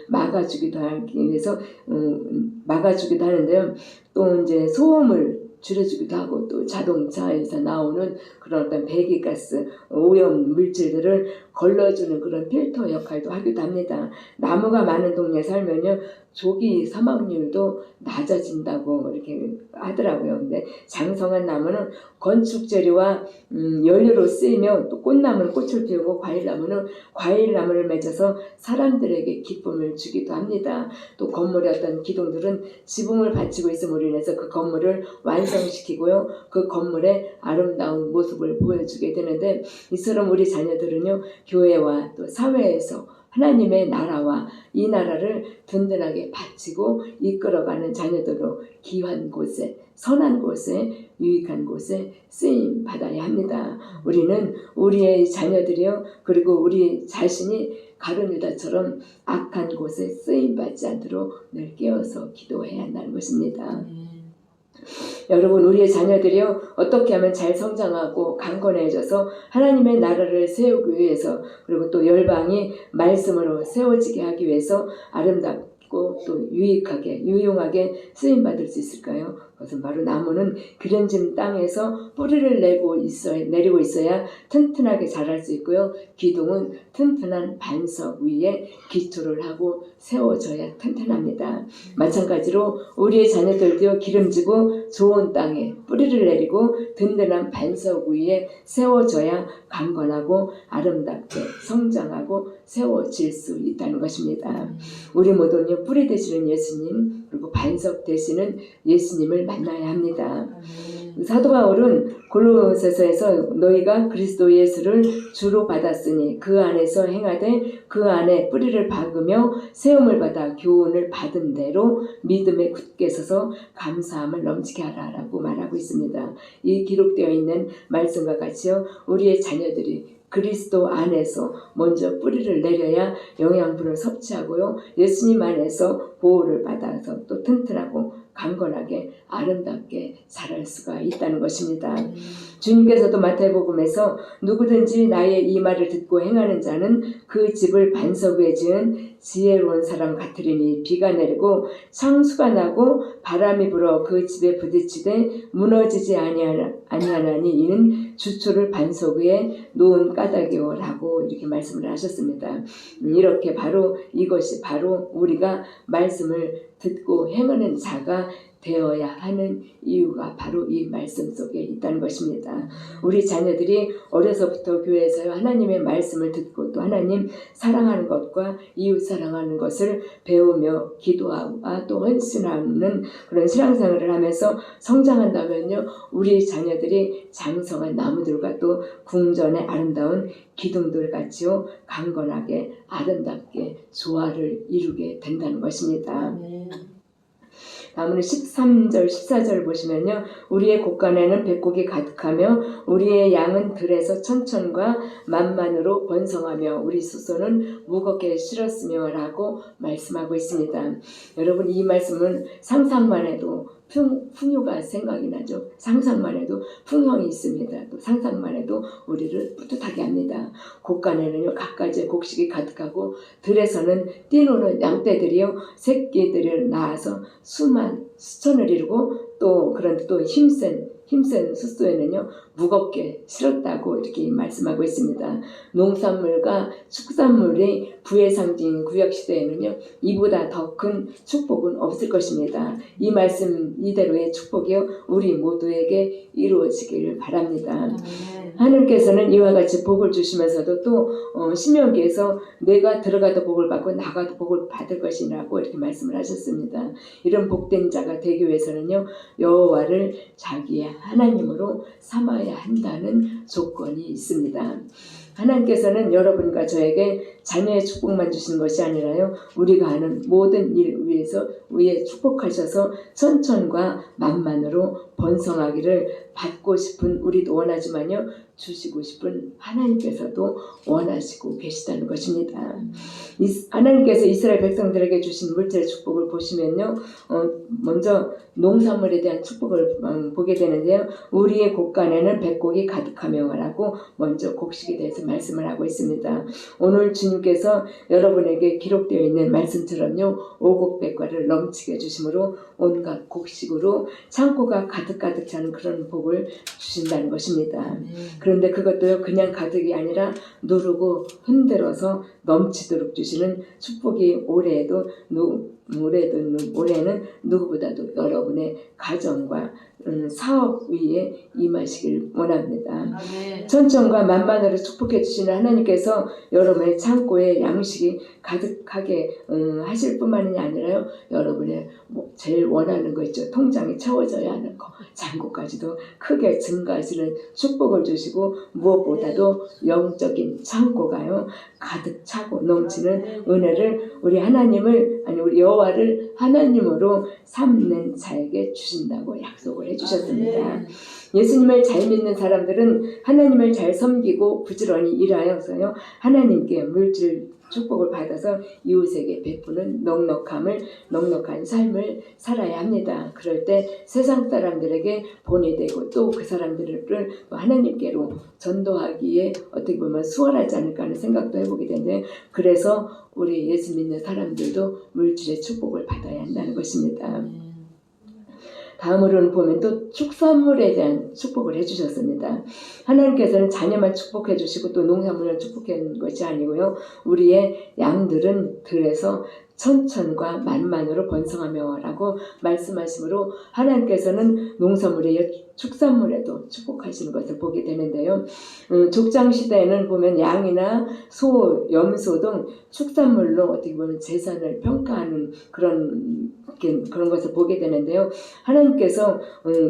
막아주기도 하기 위해서 막아주기도 하는데요. 또 이제 소음을 줄여주기도 하고 또 자동차에서 나오는 그런 어떤 배기가스, 오염 물질들을 걸러주는 그런 필터 역할도 하기도 합니다. 나무가 많은 동네에 살면요, 조기 사망률도 낮아진다고 이렇게 하더라고요. 근데 장성한 나무는 건축 재료와 연료로 쓰이며 또 꽃나무는 꽃을 피우고 과일나무는 과일나무를 맺어서 사람들에게 기쁨을 주기도 합니다. 또 건물의 어떤 기둥들은 지붕을 받치고 있음으로 인해서 그 건물을 완성시키고요. 그 건물의 아름다운 모습을 보여주게 되는데 이처럼 우리 자녀들은요, 교회와 또 사회에서 하나님의 나라와 이 나라를 든든하게 바치고 이끌어가는 자녀들로 귀한 곳에, 선한 곳에, 유익한 곳에 쓰임 받아야 합니다. 우리는 우리의 자녀들이요, 그리고 우리 자신이 가룟 유다처럼 악한 곳에 쓰임 받지 않도록 늘 깨어서 기도해야 한다는 것입니다. 여러분, 우리의 자녀들이요, 어떻게 하면 잘 성장하고 강건해져서 하나님의 나라를 세우기 위해서, 그리고 또 열방이 말씀으로 세워지게 하기 위해서 아름답고 또 유익하게, 유용하게 쓰임받을 수 있을까요? 그것은 바로 나무는 기름진 땅에서 뿌리를 내리고 있어야 튼튼하게 자랄 수 있고요. 기둥은 튼튼한 반석 위에 기초를 하고 세워져야 튼튼합니다. 마찬가지로 우리의 자녀들도 기름지고 좋은 땅에 뿌리를 내리고 든든한 반석 위에 세워져야 강건하고 아름답게 성장하고 세워질 수 있다는 것입니다. 우리 모두는 뿌리 되시는 예수님, 그리고 그 반석 되시는 예수님을 만나야 합니다. 사도 바울은 골로새서에서 너희가 그리스도 예수를 주로 받았으니 그 안에서 행하되 그 안에 뿌리를 박으며 세움을 받아 교훈을 받은 대로 믿음에 굳게 서서 감사함을 넘치게 하라라고 말하고 있습니다. 이 기록되어 있는 말씀과 같이요, 우리의 자녀들이 그리스도 안에서 먼저 뿌리를 내려야 영양분을 섭취하고요, 예수님 안에서 보호를 받아서 또 튼튼하고 강건하게 아름답게 자랄 수가 있다는 것입니다. 주님께서도 마태복음에서 누구든지 나의 이 말을 듣고 행하는 자는 그 집을 반석 위에 지은 지혜로운 사람 같으리니 비가 내리고 창수가 나고 바람이 불어 그 집에 부딪히되 무너지지 아니하나니 이는 주초를 반석 위에 놓은 까닭이오라고 이렇게 말씀을 하셨습니다. 이렇게 바로 이것이 바로 우리가 말씀을 듣고 행하는 자가 되어야 하는 이유가 바로 이 말씀 속에 있다는 것입니다. 우리 자녀들이 어려서부터 교회에서 하나님의 말씀을 듣고 또 하나님 사랑하는 것과 이웃 사랑하는 것을 배우며 기도하고 또 헌신하는 그런 신앙생활을 하면서 성장한다면요, 우리 자녀들이 장성한 나무들과 또 궁전의 아름다운 기둥들 같이요 강건하게 아름답게 조화를 이루게 된다는 것입니다. 다음은 13절 14절 보시면요, 우리의 곳간에는 백곡이 가득하며 우리의 양은 들에서 천천과 만만으로 번성하며 우리 수소는 무겁게 실었으며 라고 말씀하고 있습니다. 여러분, 이 말씀은 상상만 해도 풍요가 생각이 나죠. 상상만 해도 풍성이 있습니다. 또 상상만 해도 우리를 뿌듯하게 합니다. 곳간에는요 갖가지의 곡식이 가득하고 들에서는 뛰노는 양떼들이요 새끼들을 낳아서 수천을 이루고 또 그런데 또 힘센 숫소에는요 무겁게 실었다고 이렇게 말씀하고 있습니다. 농산물과 축산물이 부의 상징인 구약시대에는요 이보다 더 큰 축복은 없을 것입니다. 이 말씀 이대로의 축복이요 우리 모두에게 이루어지기를 바랍니다. 하나님께서는 이와 같이 복을 주시면서도 또 신명기에서 내가 들어가도 복을 받고 나가도 복을 받을 것이라고 이렇게 말씀을 하셨습니다. 이런 복된 자가 되기 위해서는요 여호와를 자기의 하나님으로 삼아야 한다는 조건이 있습니다. 하나님께서는 여러분과 저에게 자녀의 축복만 주시는 것이 아니라요 우리가 하는 모든 일 위에 축복하셔서 천천과 만만으로 번성하기를 받고 싶은 우리도 원하지만요 주시고 싶은 하나님께서도 원하시고 계시다는 것입니다. 하나님께서 이스라엘 백성들에게 주신 물질 축복을 보시면요 먼저 농산물에 대한 축복을 보게 되는데요 우리의 곳간에는 백곡이 가득하며라고 먼저 곡식에 대해서 말씀을 하고 있습니다. 오늘 주님께서 여러분에게 기록되어 있는 말씀처럼요 오곡백과를 넘치게 주심으로 온갖 곡식으로 창고가 가득 차는 그런 복을 주신다는 것입니다. 그런데 그것도요 그냥 가득이 아니라 누르고 흔들어서 넘치도록 주시는 축복이 올해는 누구보다도 여러분의 가정과 사업 위에 임하시길 원합니다. 천천과 만만으로 축복해 주시는 하나님께서 여러분의 창고에 양식이 가득하게 하실 뿐만이 아니라요 여러분의 제일 원하는 거 있죠. 통장이 채워져야 하는 거 잔고까지도 크게 증가하시는 축복을 주시고 무엇보다도 영적인 창고가요 가득 차고 넘치는 은혜를 우리 여호와를 하나님으로 삼는 자에게 주신다고 약속을 해주셨습니다. 예수님을 잘 믿는 사람들은 하나님을 잘 섬기고 부지런히 일하여서요 하나님께 물질 축복을 받아서 이웃에게 베푸는 넉넉한 삶을 살아야 합니다. 그럴 때 세상 사람들에게 본이 되고 또 그 사람들을 또 하나님께로 전도하기에 어떻게 보면 수월하지 않을까 하는 생각도 해보게 되는데 그래서 우리 예수 믿는 사람들도 물질의 축복을 받아야 한다는 것입니다. 다음으로는 보면 또 축산물에 대한 축복을 해주셨습니다. 하나님께서는 자녀만 축복해 주시고 또 농산물을 축복해 준 것이 아니고요. 우리의 양들은 들에서 천천과 만만으로 번성하며라고 말씀하시므로 하나님께서는 농산물에 축산물에도 축복하시는 것을 보게 되는데요. 족장 시대에는 보면 양이나 소, 염소 등 축산물로 어떻게 보면 재산을 평가하는 그런 것을 보게 되는데요. 하나님께서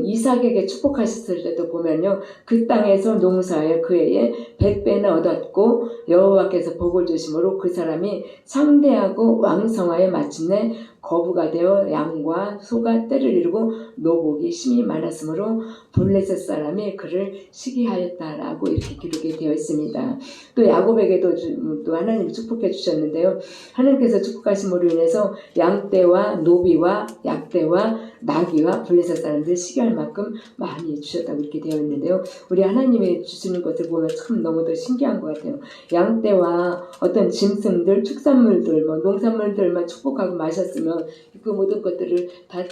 이삭에게 축복하셨을 때도 보면요, 그 땅에서 농사하여 그 해에 100배나 얻었고 여호와께서 복을 주심으로 그 사람이 창대하고 왕성하여 마침내 거부가 되어 양과 소가 때를 이루고 노복이 심히 많았으므로 블레셋 사람이 그를 시기하였다라고 이렇게 기록이 되어 있습니다. 또 야곱에게도 또 하나님이 축복해 주셨는데요. 하나님께서 축복하심으로 인해서 양떼와 노비와 약떼와 나귀와 블레셋 사람들 시기할 만큼 많이 주셨다고 이렇게 되어 있는데요. 우리 하나님이 주시는 것을 보면 참 너무도 신기한 것 같아요. 양떼와 어떤 짐승들, 축산물들, 농산물들만 축복하고 마셨으면 그 모든 것들을 다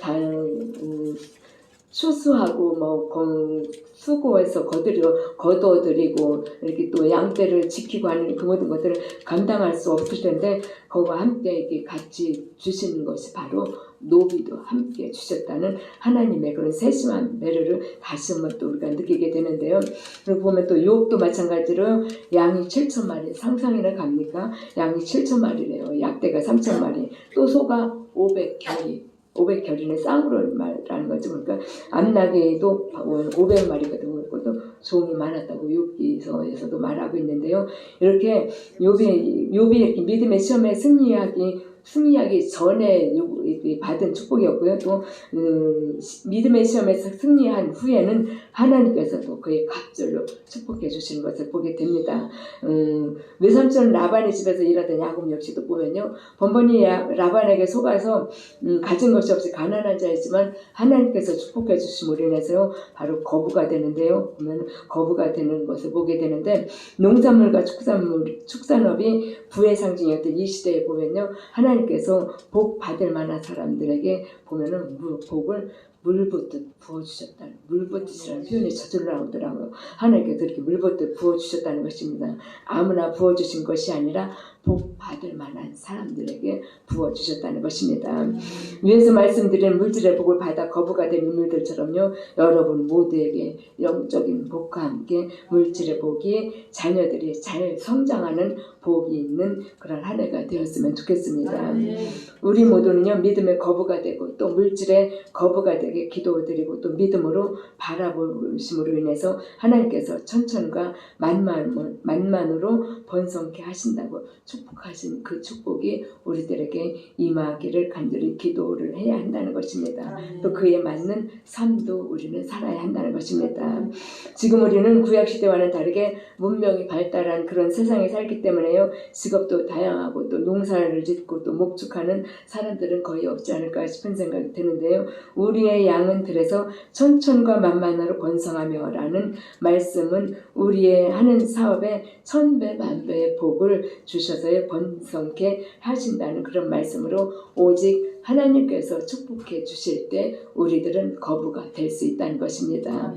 추수하고 수고해서 거둬들이고 이렇게 또 양떼를 지키고 하는 그 모든 것들을 감당할 수 없을 텐데 그와 함께 이렇게 같이 주시는 것이 바로 노비도 함께 주셨다는 하나님의 그런 세심한 배려를 다시 한번 또 우리가 느끼게 되는데요. 그리고 보면 또 욥도 마찬가지로 양이 7,000마리, 상상이나 갑니까? 양이 7,000마리래요. 약대가 3,000마리, 또 소가 500결이네 쌍으로 말하는 거죠. 그러니까 암나귀도 500마리거든요. 그것도 종이 많았다고 욥기서에서도 말하고 있는데요. 이렇게 욥이 이렇게 믿음의 시험에 승리하기 전에 받은 축복이었고요. 또 믿음의 시험에서 승리한 후에는 하나님께서도 그의 갑절로 축복해 주시는 것을 보게 됩니다. 외삼촌 라반의 집에서 일하던 야곱 역시도 보면요, 번번이 라반에게 속아서 가진 것이 없이 가난한 자이지만 하나님께서 축복해 주심으로 인해서 바로 거부가 되는데요. 보면 거부가 되는 것을 보게 되는데, 농산물과 축산업이 부의 상징이었던 이 시대에 보면요, 하나님께서 복 받을 만한 사람들에게 보면은 복을 물붓듯 부어주셨다는, 물붓듯이라는 표현이 저절로 나오더라고요. 하나님께서 이렇게 물붓듯 부어주셨다는 것입니다. 아무나 부어주신 것이 아니라 복 받을 만한 사람들에게 부어주셨다는 것입니다. 위에서 말씀드린 물질의 복을 받아 거부가 된 인물들처럼요, 여러분 모두에게 영적인 복과 함께 물질의 복이, 자녀들이 잘 성장하는 복이 있는 그런 한 해가 되었으면 좋겠습니다. 우리 모두는요, 믿음의 거부가 되고 또 물질의 거부가 되게 기도드리고 또 믿음으로 바라보심으로 인해서 하나님께서 천천과 만만으로 번성케 하신다고 축복하신 그 축복이 우리들에게 임하기를 간절히 기도를 해야 한다는 것입니다. 또 그에 맞는 삶도 우리는 살아야 한다는 것입니다. 지금 우리는 구약시대와는 다르게 문명이 발달한 그런 세상에 살기 때문에요, 직업도 다양하고 또 농사를 짓고 또 목축하는 사람들은 거의 없지 않을까 싶은 생각이 드는데요. 우리의 양은 들에서 천천과 만만으로 번성하며 라는 말씀은 우리의 하는 사업에 1000배 만배의 복을 주셔서 번성케 하신다는 그런 말씀으로, 오직 하나님께서 축복해 주실 때 우리들은 거부가 될 수 있다는 것입니다.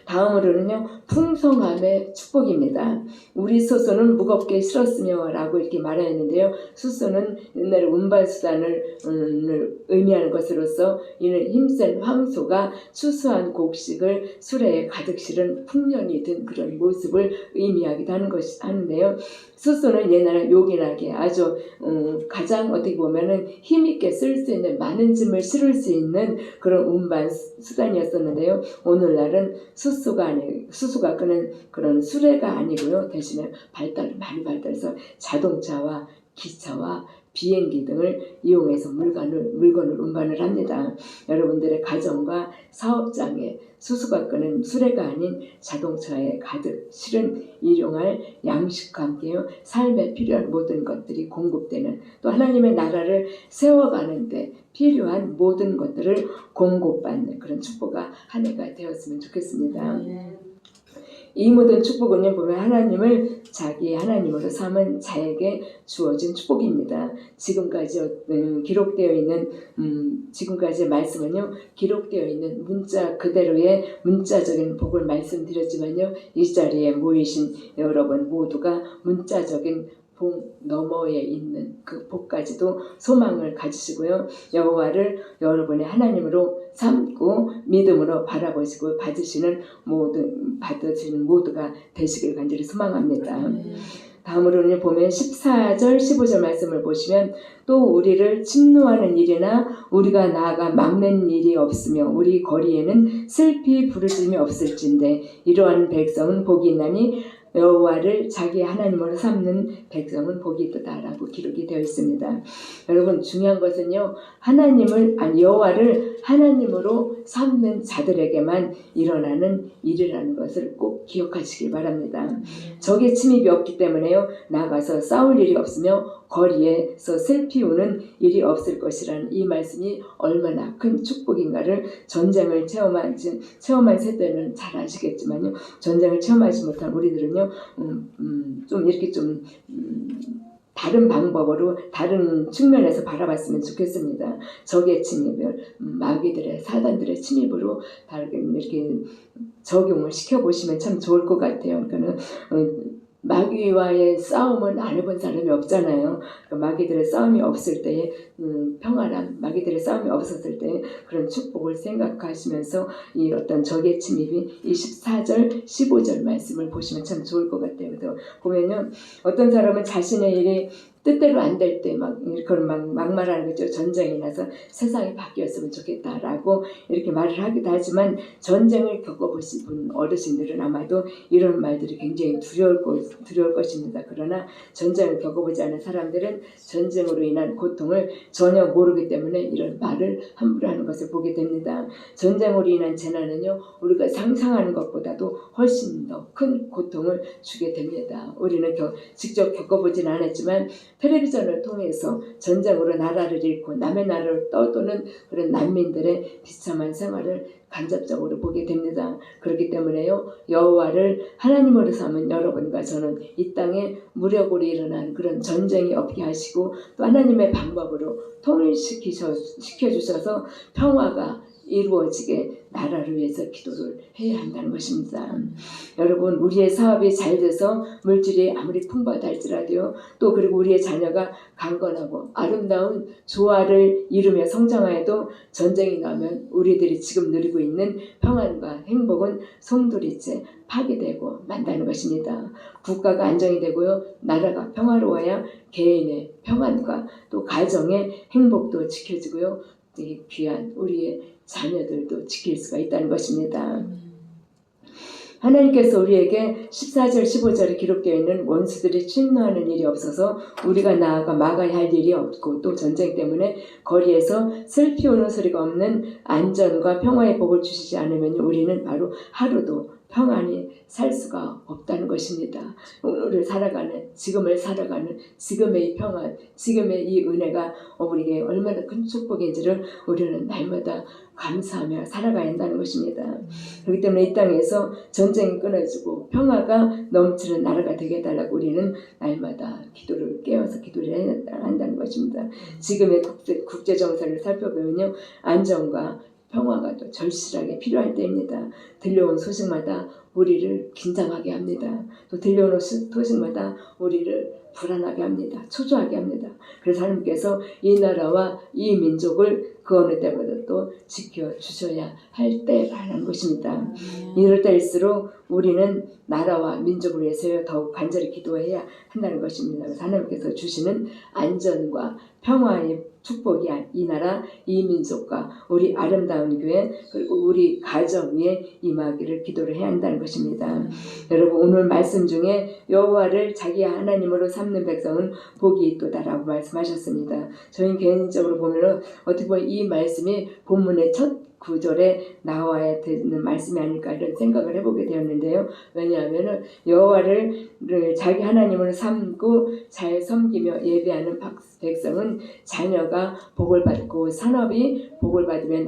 다음으로는요, 풍성함의 축복입니다. 우리 소소는 무겁게 실었으며 라고 이렇게 말하였는데요. 수소는 옛날에 운반수단을 의미하는 것으로서 이는 힘센 황소가 추수한 곡식을 수레에 가득 실은 풍년이 든 그런 모습을 의미하기도 하는데요. 수소는 옛날에 요긴하게 아주 가장 어떻게 보면은 힘있게 쓸 수 있는, 많은 짐을 실을 수 있는 그런 운반 수단이었었는데요. 오늘날은 수소가 끄는 그런 수레가 아니고요. 대신에 많이 발달해서 자동차와 기차와 비행기 등을 이용해서 물건을 운반을 합니다. 여러분들의 가정과 사업장에 수소가 끄는 수레가 아닌 자동차에 가득 실은 일용할 양식과 함께요, 삶에 필요한 모든 것들이 공급되는, 또 하나님의 나라를 세워가는 데 필요한 모든 것들을 공급받는 그런 축복가 한 해가 되었으면 좋겠습니다. 이 모든 축복은요, 보면 하나님을 자기 하나님으로 삼은 자에게 주어진 축복입니다. 지금까지 기록되어 있는 지금까지의 말씀은요, 기록되어 있는 문자 그대로의 문자적인 복을 말씀드렸지만요, 이 자리에 모이신 여러분 모두가 문자적인 복 너머에 있는 그 복까지도 소망을 가지시고요. 여호와를 여러분의 하나님으로 삼고 믿음으로 바라보시고 받으시는 모두가 되시길 간절히 소망합니다. 다음으로는 보면 14절 15절 말씀을 보시면 또 우리를 침노하는 일이나 우리가 나아가 막는 일이 없으며 우리 거리에는 슬피 부르짖음이 없을진데 이러한 백성은 복이 있나니 여호와를 자기 하나님으로 삼는 백성은 복이 있도다라고 기록이 되어 있습니다. 여러분 중요한 것은요. 여호와를 하나님으로 삼는 자들에게만 일어나는 일이라는 것을 꼭 기억하시길 바랍니다. 적의 침입이 없기 때문에요. 나가서 싸울 일이 없으며 거리에서 슬피 우는 일이 없을 것이라는 이 말씀이 얼마나 큰 축복인가를 전쟁을 체험한 세대는 잘 아시겠지만요. 전쟁을 체험하지 못한 우리들은요. 좀 이렇게 다른 방법으로 다른 측면에서 바라봤으면 좋겠습니다. 적의 침입을 마귀들의 사단들의 침입으로 이렇게 적용을 시켜보시면 참 좋을 것 같아요. 그러니까는 마귀와의 싸움은 안 해본 사람이 없잖아요. 그러니까 마귀들의 싸움이 없을 때에 평안함, 마귀들의 싸움이 없었을 때 그런 축복을 생각하시면서 이 어떤 적의 침입이 이 14절, 15절 말씀을 보시면 참 좋을 것 같아요. 그래서 보면요, 어떤 사람은 자신의 일이 뜻대로 안 될 때 그런 막말하는 거죠. 전쟁이 나서 세상이 바뀌었으면 좋겠다라고 이렇게 말을 하기도 하지만 전쟁을 겪어보신 분 어르신들은 아마도 이런 말들이 굉장히 두려울 것입니다. 그러나 전쟁을 겪어보지 않은 사람들은 전쟁으로 인한 고통을 전혀 모르기 때문에 이런 말을 함부로 하는 것을 보게 됩니다. 전쟁으로 인한 재난은요, 우리가 상상하는 것보다도 훨씬 더 큰 고통을 주게 됩니다. 우리는 직접 겪어보진 않았지만 텔레비전을 통해서 전쟁으로 나라를 잃고 남의 나라를 떠도는 그런 난민들의 비참한 생활을 간접적으로 보게 됩니다. 그렇기 때문에요. 여호와를 하나님으로 삼은 여러분과 저는 이 땅에 무력으로 일어난 그런 전쟁이 없게 하시고 또 하나님의 방법으로 통일시켜주셔서 평화가 이루어지게 나라를 위해서 기도를 해야 한다는 것입니다. 여러분 우리의 사업이 잘 돼서 물질이 아무리 풍부하다 할지라도요. 또 그리고 우리의 자녀가 강건하고 아름다운 조화를 이루며 성장하여도 전쟁이 나면 우리들이 지금 누리고 있는 평안과 행복은 송두리째 파괴되고 만다는 것입니다. 국가가 안정이 되고요. 나라가 평화로워야 개인의 평안과 또 가정의 행복도 지켜지고요. 이 귀한 우리의 자녀들도 지킬 수가 있다는 것입니다. 하나님께서 우리에게 14절 15절에 기록되어 있는 원수들이 침노하는 일이 없어서 우리가 나아가 막아야 할 일이 없고 또 전쟁 때문에 거리에서 슬피 우는 소리가 없는 안전과 평화의 복을 주시지 않으면 우리는 바로 하루도 평안히 살 수가 없다는 것입니다. 오늘을 살아가는 지금을 살아가는 지금의 이 평안, 지금의 이 은혜가 우리에게 얼마나 큰 축복인지를 우리는 날마다 감사하며 살아가야 한다는 것입니다. 그렇기 때문에 이 땅에서 전쟁이 끊어지고 평화가 넘치는 나라가 되게 해달라고 우리는 날마다 기도를 깨워서 기도를 해야 한다는 것입니다. 지금의 국제 정세를 살펴보면요, 안정과 평화가 또 절실하게 필요할 때입니다. 들려온 소식마다 우리를 긴장하게 합니다. 또 들려오는 소식마다 우리를 불안하게 합니다. 초조하게 합니다. 그래서 하나님께서 이 나라와 이 민족을 그 어느 때보다 또 지켜주셔야 할 때라는 것입니다. 이럴 때일수록 우리는 나라와 민족을 위해서 더욱 간절히 기도해야 한다는 것입니다. 그래서 하나님께서 주시는 안전과 평화의 축복이 이 나라, 이 민족과 우리 아름다운 교회 그리고 우리 가정 위에 임하기를 기도를 해야 한다는 것입니다. 여러분 오늘 말씀 중에 여호와를 자기 하나님으로 삼는 백성은 복이 있도다라고 말씀하셨습니다. 저희는 개인적으로 보면 어떻게 보면 이 말씀이 본문의 첫 구절에 나와야 되는 말씀이 아닐까 이런 생각을 해보게 되었는데요. 왜냐하면 여호와를 자기 하나님으로 삼고 잘 섬기며 예배하는 백성은 자녀가 복을 받고 산업이 복을 받으면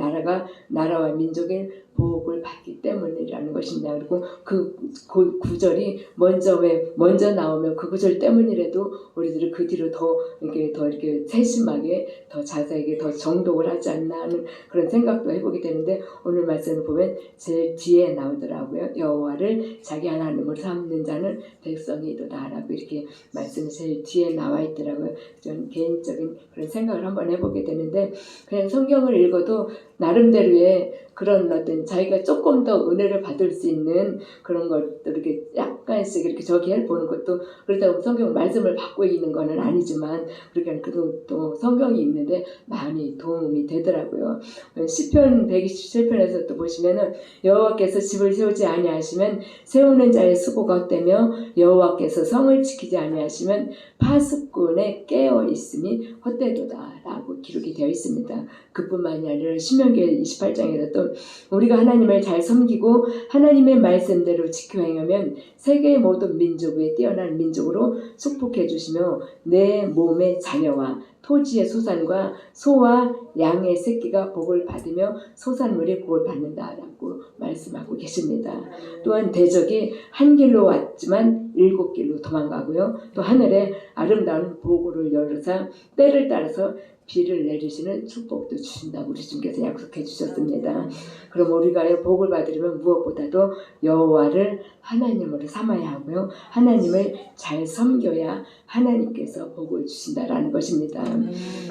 나라와 민족의 복을 받기 때문이라는 것입니다. 그리고 그 구절이 먼저 나오면 그 구절 때문이라도 우리들이 그 뒤로 더 이렇게 세심하게 더 자세하게 더 정독을 하지 않나 하는 그런 생각도 해보게 되는데 오늘 말씀을 보면 제일 뒤에 나오더라고요. 여호와를 자기 하나님으로 삼는 자는 백성이도다 라고 이렇게 말씀이 제일 뒤에 나와 있더라고요. 저는 개인적인 그런 생각을 한번 해보게 되는데 그냥 성경을 읽어도 나름대로의 그런 어떤 자기가 조금 더 은혜를 받을 수 있는 그런 것들 이렇게 약간씩 이렇게 저기를 보는 것도 그렇다고 성경 말씀을 받고 있는 거는 아니지만 그렇게 또 성경이 있는데 많이 도움이 되더라고요. 시편 127편에서 또 보시면은 여호와께서 집을 세우지 아니하시면 세우는 자의 수고가 헛되며 여호와께서 성을 지키지 아니하시면 파수꾼의 깨어 있음이 헛되도다 라고 기록이 되어 있습니다. 그뿐만이 아니라 신명기 28장에서 또 우리가 하나님을 잘 섬기고 하나님의 말씀대로 지켜 행하면 세계의 모든 민족 위에 뛰어난 민족으로 축복해 주시며 내 몸의 자녀와 토지의 소산과 소와 양의 새끼가 복을 받으며 소산물이 복을 받는다라고 말씀하고 계십니다. 또한 대적이 한 길로 왔지만 7길로 도망가고요. 또 하늘에 아름다운 보고를 열으사 때를 따라서 비를 내리시는 축복도 주신다고 우리 주님께서 약속해 주셨습니다. 그럼 우리가 복을 받으려면 무엇보다도 여호와를 하나님으로 삼아야 하고요. 하나님을 잘 섬겨야 하나님께서 복을 주신다라는 것입니다.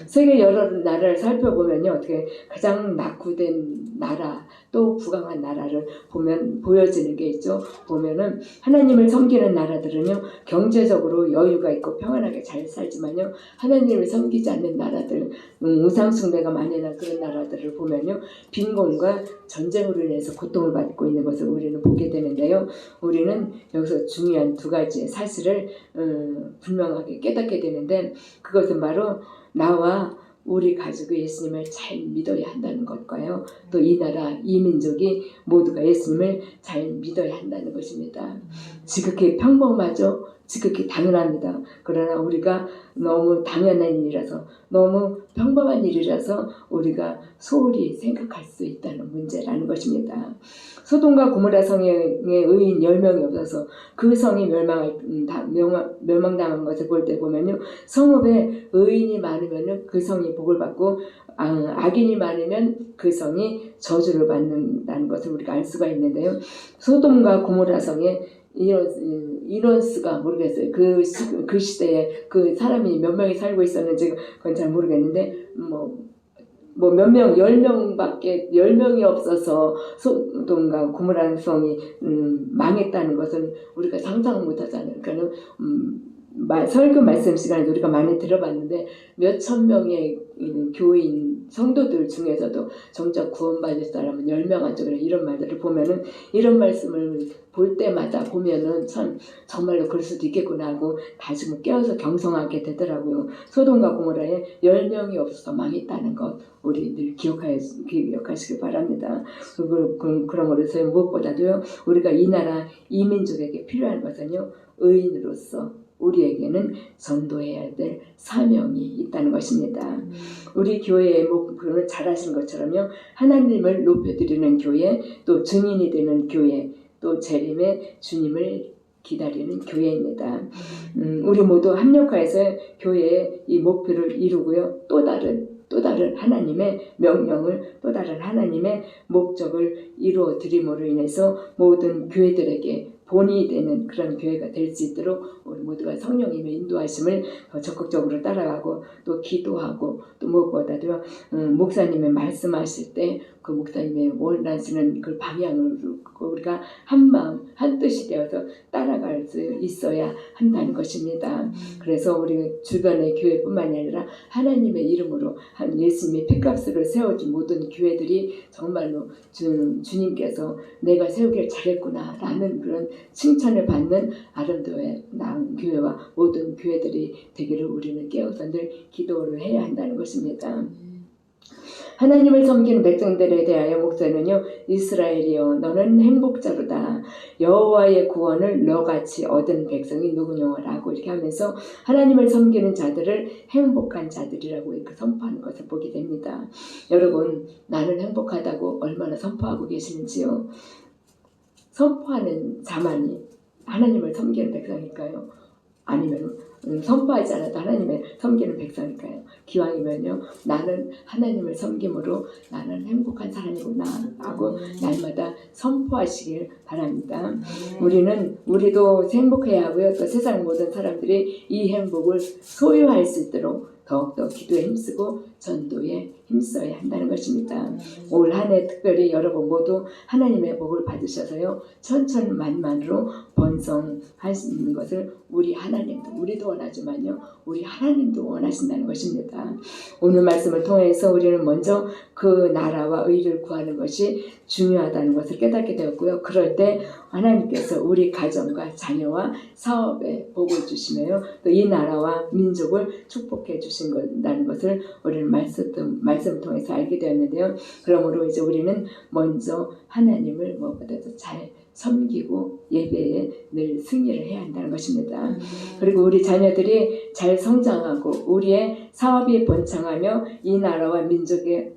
세계 여러 나라를 살펴보면요, 어떻게 가장 낙후된 나라 또 부강한 나라를 보면 보여지는 게 있죠. 보면은 하나님을 섬기는 나라들은요 경제적으로 여유가 있고 평안하게 잘 살지만요 하나님을 섬기지 않는 나라들 우상 숭배가 많이 난 그런 나라들을 보면요 빈곤과 전쟁으로 인해서 고통을 받고 있는 것을 우리는 보게 되는데요. 우리는 여기서 중요한 두 가지의 사실을 분명하게 깨닫게 되는데 그것은 바로 나와 우리 가족이 예수님을 잘 믿어야 한다는 것과요. 또 이 나라, 이 민족이 모두가 예수님을 잘 믿어야 한다는 것입니다. 지극히 평범하죠. 지극히 당연합니다. 그러나 우리가 너무 당연한 일이라서 너무 평범한 일이라서 우리가 소홀히 생각할 수 있다는 문제라는 것입니다. 소돔과 고모라 성에 의인 10명이 없어서 그 성이 멸망당한 것을 볼 때 보면요. 성읍에 의인이 많으면 그 성이 복을 받고 악인이 많으면 그 성이 저주를 받는다는 것을 우리가 알 수가 있는데요. 소돔과 고모라 성에 인원수가 모르겠어요. 그 시대에 그 사람이 몇 명이 살고 있었는지 그건 잘 모르겠는데 몇 명, 10명이 없어서 소돔과 고모라 성이 망했다는 것은 우리가 상상 못하잖아요. 그러니까 설교 말씀 시간에 우리가 많이 들어봤는데 몇천 명의 교인 성도들 중에서도 정작 구원받을 사람은 10명 안 되고 이런 말들을 보면은 이런 말씀을 볼 때마다 보면은 참 정말로 그럴 수도 있겠구나 하고 다시 깨어서 경성하게 되더라고요. 소돔과 고모라에 10명이 없어서 망했다는 것 우리 늘 기억하시길 바랍니다. 그러므로서 무엇보다도요 우리가 이 나라 이 민족에게 필요한 것은요 의인으로서 우리에게는 전도해야 될 사명이 있다는 것입니다. 우리 교회의 목표는 잘 아시는 것처럼요. 하나님을 높여드리는 교회, 또 증인이 되는 교회, 또 재림의 주님을 기다리는 교회입니다. 우리 모두 합력하여서 교회의 이 목표를 이루고요. 또 다른 하나님의 명령을 또 다른 하나님의 목적을 이루어 드림으로 인해서 모든 교회들에게 본이 되는 그런 교회가 될 수 있도록 우리 모두가 성령님의 인도하심을 더 적극적으로 따라가고 또 기도하고 또 무엇보다도 목사님의 말씀하실 때 그 목사님의 원하시는 그 방향을 우리가 한 마음 한 뜻이 되어서 따라갈 수 있어야 한다는 것입니다. 그래서 우리 주변의 교회뿐만이 아니라 하나님의 이름으로 한 예수님의 피값으로 세워진 모든 교회들이 정말로 주님께서 내가 세우길 잘했구나 라는 그런 칭찬을 받는 아름다운 교회와 모든 교회들이 되기를 우리는 깨어서 늘 기도를 해야 한다는 것입니다. 하나님을 섬기는 백성들에 대하여 목사는요 이스라엘이여 너는 행복자로다 여호와의 구원을 너같이 얻은 백성이 누구냐라고 이렇게 하면서 하나님을 섬기는 자들을 행복한 자들이라고 이렇게 선포하는 것을 보게 됩니다. 여러분 나는 행복하다고 얼마나 선포하고 계시는지요. 선포하는 자만이 하나님을 섬기는 백성일까요? 아니면 선포하지 않아도 하나님의 섬기는 백성이니까요. 기왕이면요, 나는 하나님을 섬김으로 나는 행복한 사람이구나 하고 날마다 선포하시길 바랍니다. 우리도 행복해야 하고요. 또 세상 모든 사람들이 이 행복을 소유할 수 있도록 더욱더 기도에 힘쓰고 전도에 힘써야 한다는 것입니다. 올 한 해 특별히 여러분 모두 하나님의 복을 받으셔서요, 천천만만으로 번성하시는 것을 우리 하나님도, 우리도 원하지만요, 우리 하나님도 원하신다는 것입니다. 오늘 말씀을 통해서 우리는 먼저 그 나라와 의를 구하는 것이 중요하다는 것을 깨닫게 되었고요. 그럴 때 하나님께서 우리 가정과 자녀와 사업에 복을 주시며요, 또 이 나라와 민족을 축복해 주신다는 것을 우리는 말씀 통해서 알게 되었는데요. 그러므로 이제 우리는 먼저 하나님을 무엇보다도 잘 섬기고 예배에 늘 승리를 해야 한다는 것입니다. 그리고 우리 자녀들이 잘 성장하고 우리의 사업이 번창하며 이 나라와 민족의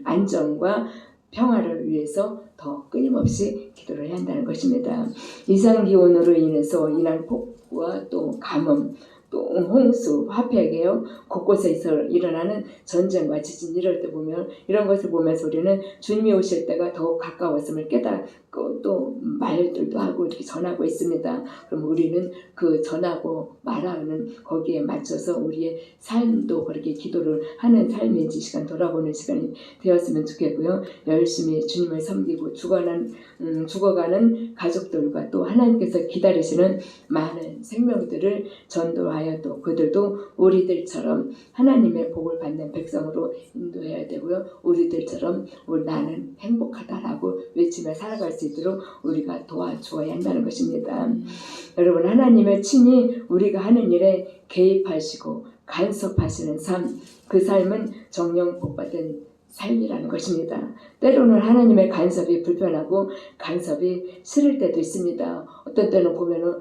안정과 평화를 위해서 더 끊임없이 기도를 해야 한다는 것입니다. 이상기온으로 인해서 인한 폭우와 또 가뭄, 또 홍수, 화폐계요, 곳곳에서 일어나는 전쟁과 지진, 이럴 때 보면 이런 것을 보면서 우리는 주님이 오실 때가 더욱 가까웠음을 깨닫고 또 말들도 하고 이렇게 전하고 있습니다. 그럼 우리는 그 전하고 말하는 거기에 맞춰서 우리의 삶도 그렇게 기도를 하는 삶인지 시간 돌아보는 시간이 되었으면 좋겠고요. 열심히 주님을 섬기고 죽어가는 가족들과 또 하나님께서 기다리시는 많은 생명들을 전도하여 또 그들도 우리들처럼 하나님의 복을 받는 백성으로 인도해야 되고요. 우리들처럼 나는 행복하다라고 외치며 살아갈 수 있도록 우리가 도와주어야 한다는 것입니다. 여러분, 하나님의 친히 우리가 하는 일에 개입하시고 간섭하시는 삶, 그 삶은 정령 복받은 삶이라는 것입니다. 때로는 하나님의 간섭이 불편하고 간섭이 싫을 때도 있습니다. 어떤 때는 보면은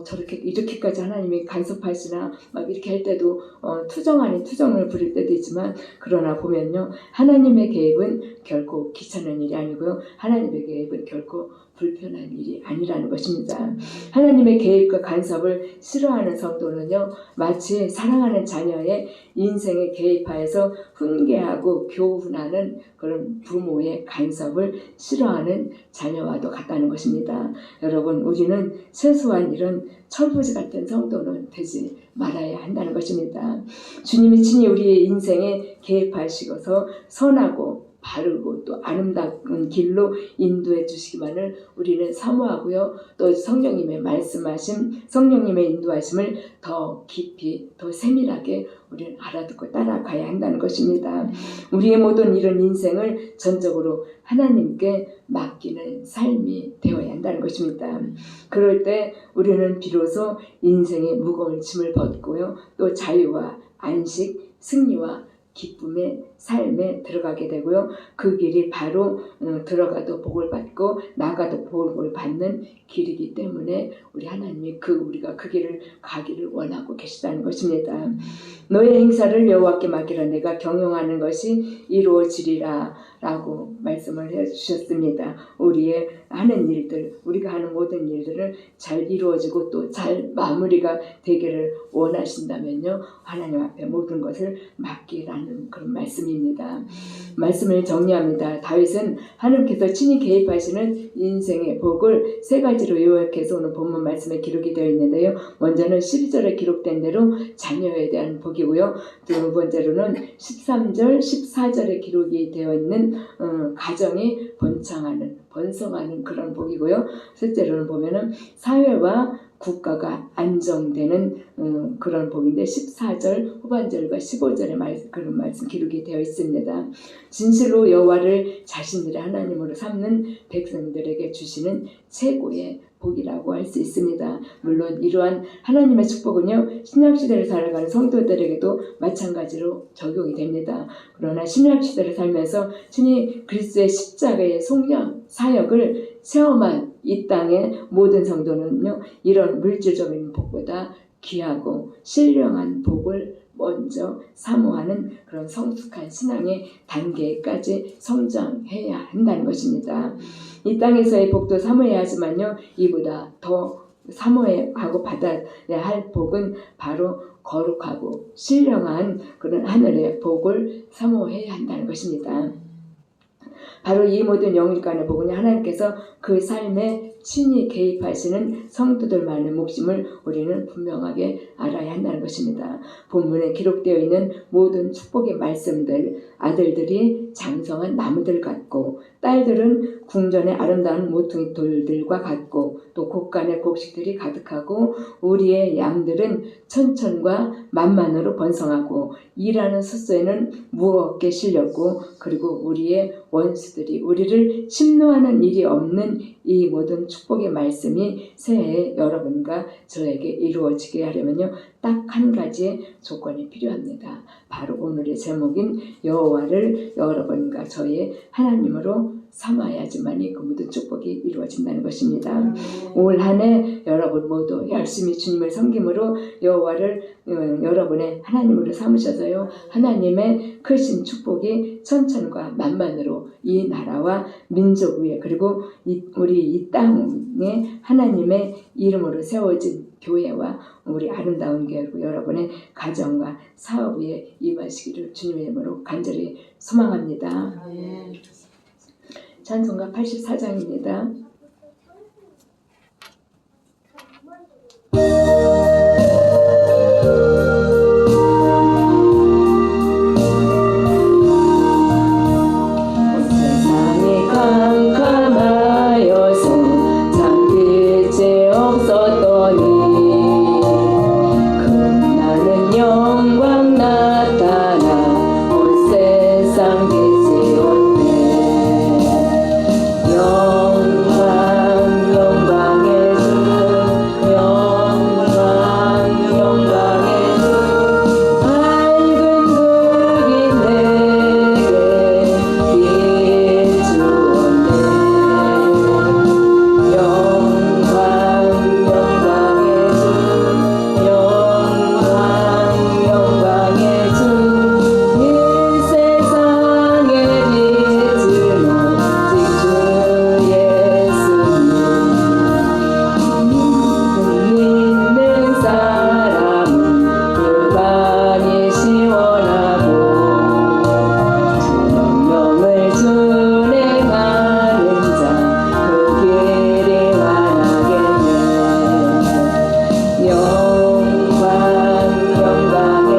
저렇게 이렇게까지 하나님이 간섭하시나 막 이렇게 할 때도 투정 아닌 투정을 부릴 때도 있지만, 그러나 보면요, 하나님의 개입은 결코 귀찮은 일이 아니고요, 하나님의 개입은 결코 불편한 일이 아니라는 것입니다. 하나님의 개입과 간섭을 싫어하는 성도는요, 마치 사랑하는 자녀의 인생에 개입하여서 훈계하고 교훈하는 그런 부모의 간섭을 싫어하는 자녀와도 같다는 것입니다. 여러분, 우리는 최소한 이런 철부지 같은 성도는 되지 말아야 한다는 것입니다. 주님이 친히 우리의 인생에 개입하시고서 선하고 바르고 또 아름다운 길로 인도해 주시기만을 우리는 사모하고요. 또 성령님의 말씀하심, 성령님의 인도하심을 더 깊이, 더 세밀하게 우리는 알아듣고 따라가야 한다는 것입니다. 우리의 모든 이런 인생을 전적으로 하나님께 맡기는 삶이 되어야 한다는 것입니다. 그럴 때 우리는 비로소 인생의 무거운 짐을 벗고요, 또 자유와 안식, 승리와 기쁨의 삶에 들어가게 되고요. 그 길이 바로 들어가도 복을 받고 나가도 복을 받는 길이기 때문에 우리 하나님이 우리가 그 길을 가기를 원하고 계시다는 것입니다. 너의 행사를 여호와께 맡기라, 내가 경영하는 것이 이루어지리라 라고 말씀을 해주셨습니다. 우리의 하는 일들, 우리가 하는 모든 일들을 잘 이루어지고 또 잘 마무리가 되기를 원하신다면요, 하나님 앞에 모든 것을 맡기라는 그런 말씀입니다. 말씀을 정리합니다. 다윗은 하나님께서 친히 개입하시는 인생의 복을 세 가지로 요약해서 오늘 본문 말씀에 기록이 되어 있는데요. 먼저는 12절에 기록된 대로 자녀에 대한 복이고요. 두 번째로는 13절, 14절에 기록이 되어 있는 가정이 번성하는 그런 복이고요. 셋째로는 보면은 사회와 국가가 안정되는 그런 복인데 14절 후반절과 15절에 그런 말씀 기록이 되어 있습니다. 진실로 여호와를 자신들의 하나님으로 삼는 백성들에게 주시는 최고의 복이라고 할 수 있습니다. 물론 이러한 하나님의 축복은요, 신약시대를 살아가는 성도들에게도 마찬가지로 적용이 됩니다. 그러나 신약시대를 살면서 친히 그리스도의 십자가의 속량 사역을 체험한 이 땅의 모든 성도는요, 이런 물질적인 복보다 귀하고 신령한 복을 먼저 사모하는 그런 성숙한 신앙의 단계까지 성장해야 한다는 것입니다. 이 땅에서의 복도 사모해야 하지만요, 이보다 더 사모하고 받아야 할 복은 바로 거룩하고 신령한 그런 하늘의 복을 사모해야 한다는 것입니다. 바로 이 모든 영육간의 복은 하나님께서 그 삶에 친히 개입하시는 성도들만의 몫임을 우리는 분명하게 알아야 한다는 것입니다. 본문에 기록되어 있는 모든 축복의 말씀들, 아들들이 장성한 나무들 같고 딸들은 궁전의 아름다운 모퉁이 돌들과 같고 또 곡간의 곡식들이 가득하고 우리의 양들은 천천과 만만으로 번성하고 일하는 숫소에는 무겁게 실렸고 그리고 우리의 원수들이 우리를 침노하는 일이 없는 이 모든 축복의 말씀이 새해에 여러분과 저에게 이루어지게 하려면요 딱 한 가지의 조건이 필요합니다. 바로 오늘의 제목인 여호와를 여러분과 저의 하나님으로 삼아야지만이 그 모든 축복이 이루어진다는 것입니다. 올 한 해 여러분 모두 열심히 주님을 섬김으로 여호와를 여러분의 하나님으로 삼으셔서요 하나님의 크신 축복이 천천과 만만으로 이 나라와 민족 위에 그리고 우리 이 땅에 하나님의 이름으로 세워진 교회와 우리 아름다운 교회 여러분의 가정과 사업 위에 임하시기를 주님의 이름으로 간절히 소망합니다. 찬송가 84장입니다. 세상이 캄캄하여서 잠길지 없었더니 나는 영광 나타나 온 세상 빛이었네. 영광의 주 밝은 불이 내게 비추었네. 영광의 주 이 세상의 빛을 오직 주 예수님 믿는 사람은 그 밤이 시원하고 주 명령을 준행하는 자 그 길이 환하겠네. 영광의 주 밝은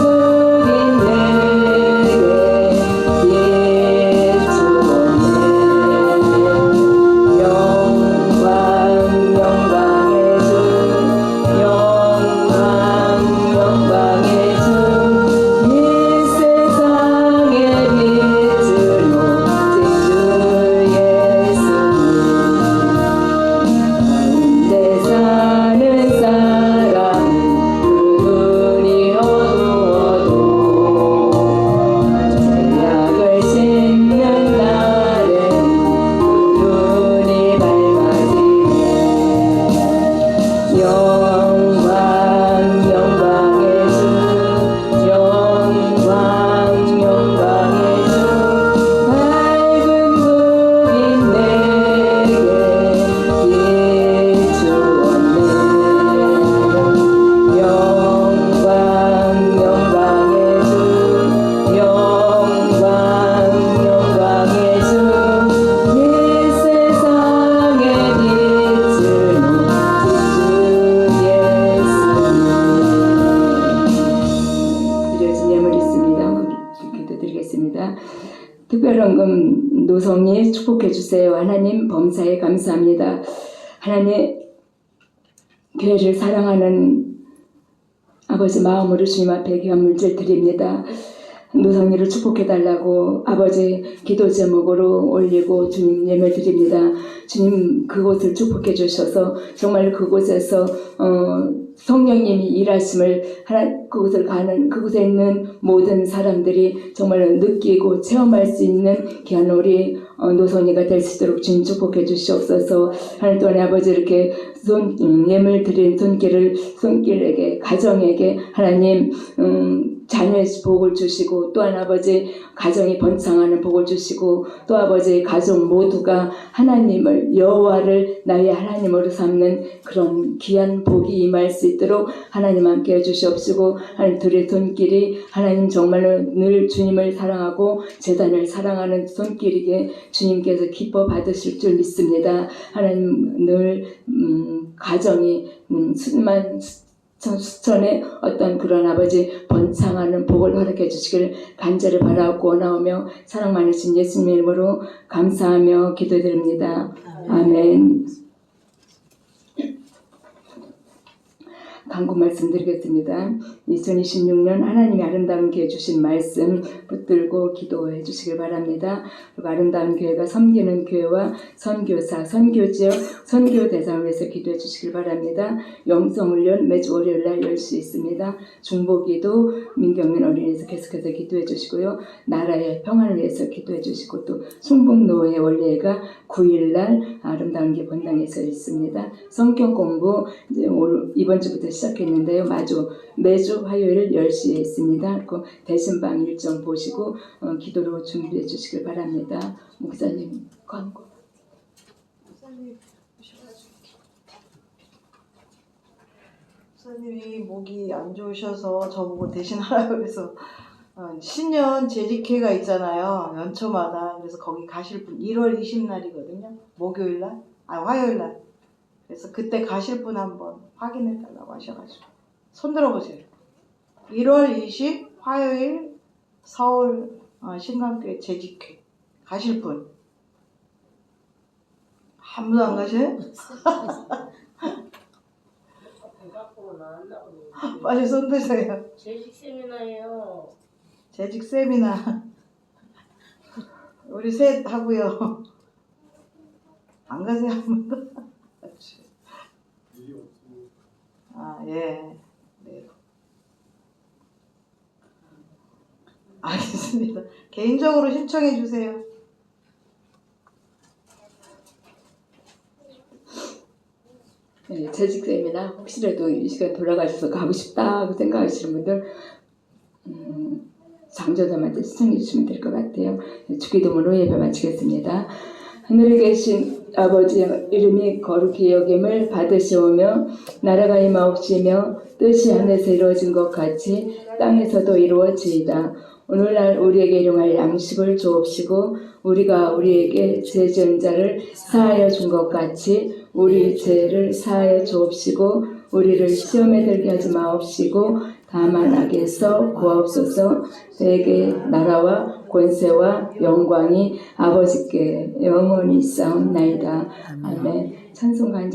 불이 내게 비추었네. 영광의 주 이 세상의 빛을 오직 주 예수님 가운데 사는 사람은 그 눈이 어두워도 제약을 씻는 날엔 그 눈이 밝아지네. 영광의 주 밝은 불이 내게 비추었네. 영광의 주 이 세상의 빛을 오직 주 예수님 드려진 예물 있습니다. 기도드리겠습니다. 특별헌금 노성이 축복해 주세요. 하나님 범사에 감사합니다. 하나님 교회를 사랑하는 아버지 마음으로 주님 앞에 귀한 물질 드립니다. 노성이를 축복해달라고 아버지 기도 제목으로 올리고 주님 예물 드립니다. 주님 그곳을 축복해 주셔서 정말 그곳에서 성령님이 일하심을 그곳을 가는 그곳에 있는 모든 사람들이 정말 느끼고 체험할 수 있는 귀한 우리 노선이가 될 수 있도록 주님 축복해 주시옵소서. 하늘 동안에 아버지 이렇게 예물 드린 손길에게 가정에게 하나님 자녀의 복을 주시고 또한 아버지 가정이 번창하는 복을 주시고 또 아버지 가족 모두가 하나님을 여호와를 나의 하나님으로 삼는 그런 귀한 복이 임할 수 있도록 하나님 함께 해주시옵시고 하나님 둘의 손길이 하나님 정말로 늘 주님을 사랑하고 제단을 사랑하는 손길이게 주님께서 기뻐 받으실 줄 믿습니다. 하나님 늘 가정이 수천의 어떤 그런 아버지 번창하는 복을 허락해 주시길 간절히 바라고 원하오며 사랑 많으신 예수님의 이름으로 감사하며 기도드립니다. 아멘. 간구 말씀드리겠습니다. 2026년 하나님이 아름다운 교회 주신 말씀 붙들고 기도해 주시길 바랍니다. 그리고 아름다운 교회가 섬기는 교회와 선교사, 선교지역, 선교 대상을 위해서 기도해 주시길 바랍니다. 영성훈련 매주 월요일날 10시 있습니다. 중보기도 민경민 어린이에서 계속해서 기도해 주시고요. 나라의 평안을 위해서 기도해 주시고 또 충북노회 원례가 9일날 아름다운 교회 본당에서 있습니다. 성경 공부 이제 이번 주부터 시작했는데요. 매주 화요일 10시에 있습니다. 그 대신방 일정 보시고 기도로 준비해 주시길 바랍니다. 목사님 광고. 목사님이 목이 안 좋으셔서 저보고 대신하라고 그래서 신년 재직회가 있잖아요. 연초마다. 그래서 거기 가실 분 1월 20날이거든요. 목요일날, 화요일날. 그래서 그때 가실 분 한번 확인해 달라고 하셔가지고 손 들어보세요. 1월 20 화요일 서울 신강교회 재직회 가실 분 아무도 안 가셔요? 빨리 손 드세요. 재직 세미나예요. 재직 세미나 우리 셋 하고요. 안 가세요 한 번도? 예. 네. 알겠습니다. 개인적으로 신청해 주세요. 네, 재직 세미나 혹시라도 이 시간 돌아가셔서 가고 싶다고 생각하시는 분들 장조담한테 신청해 주시면 될 것 같아요. 주기도문으로 예배 마치겠습니다. 하늘에 계신 아버지의 이름이 거룩히 여김을 받으시오며 나라가 임하옵시며 뜻이 하늘에서 이루어진 것 같이 땅에서도 이루어지이다. 오늘날 우리에게 일용할 양식을 주옵시고 우리가 우리에게 죄 지은 자를 사하여 준 것 같이 우리 죄를 사하여 주옵시고 우리를 시험에 들게 하지 마옵시고 다만 악에서 구하옵소서. 대개 나라와 권세와 영광이 아버지께 영원히 있사옵나이다. 아멘. 찬송 간절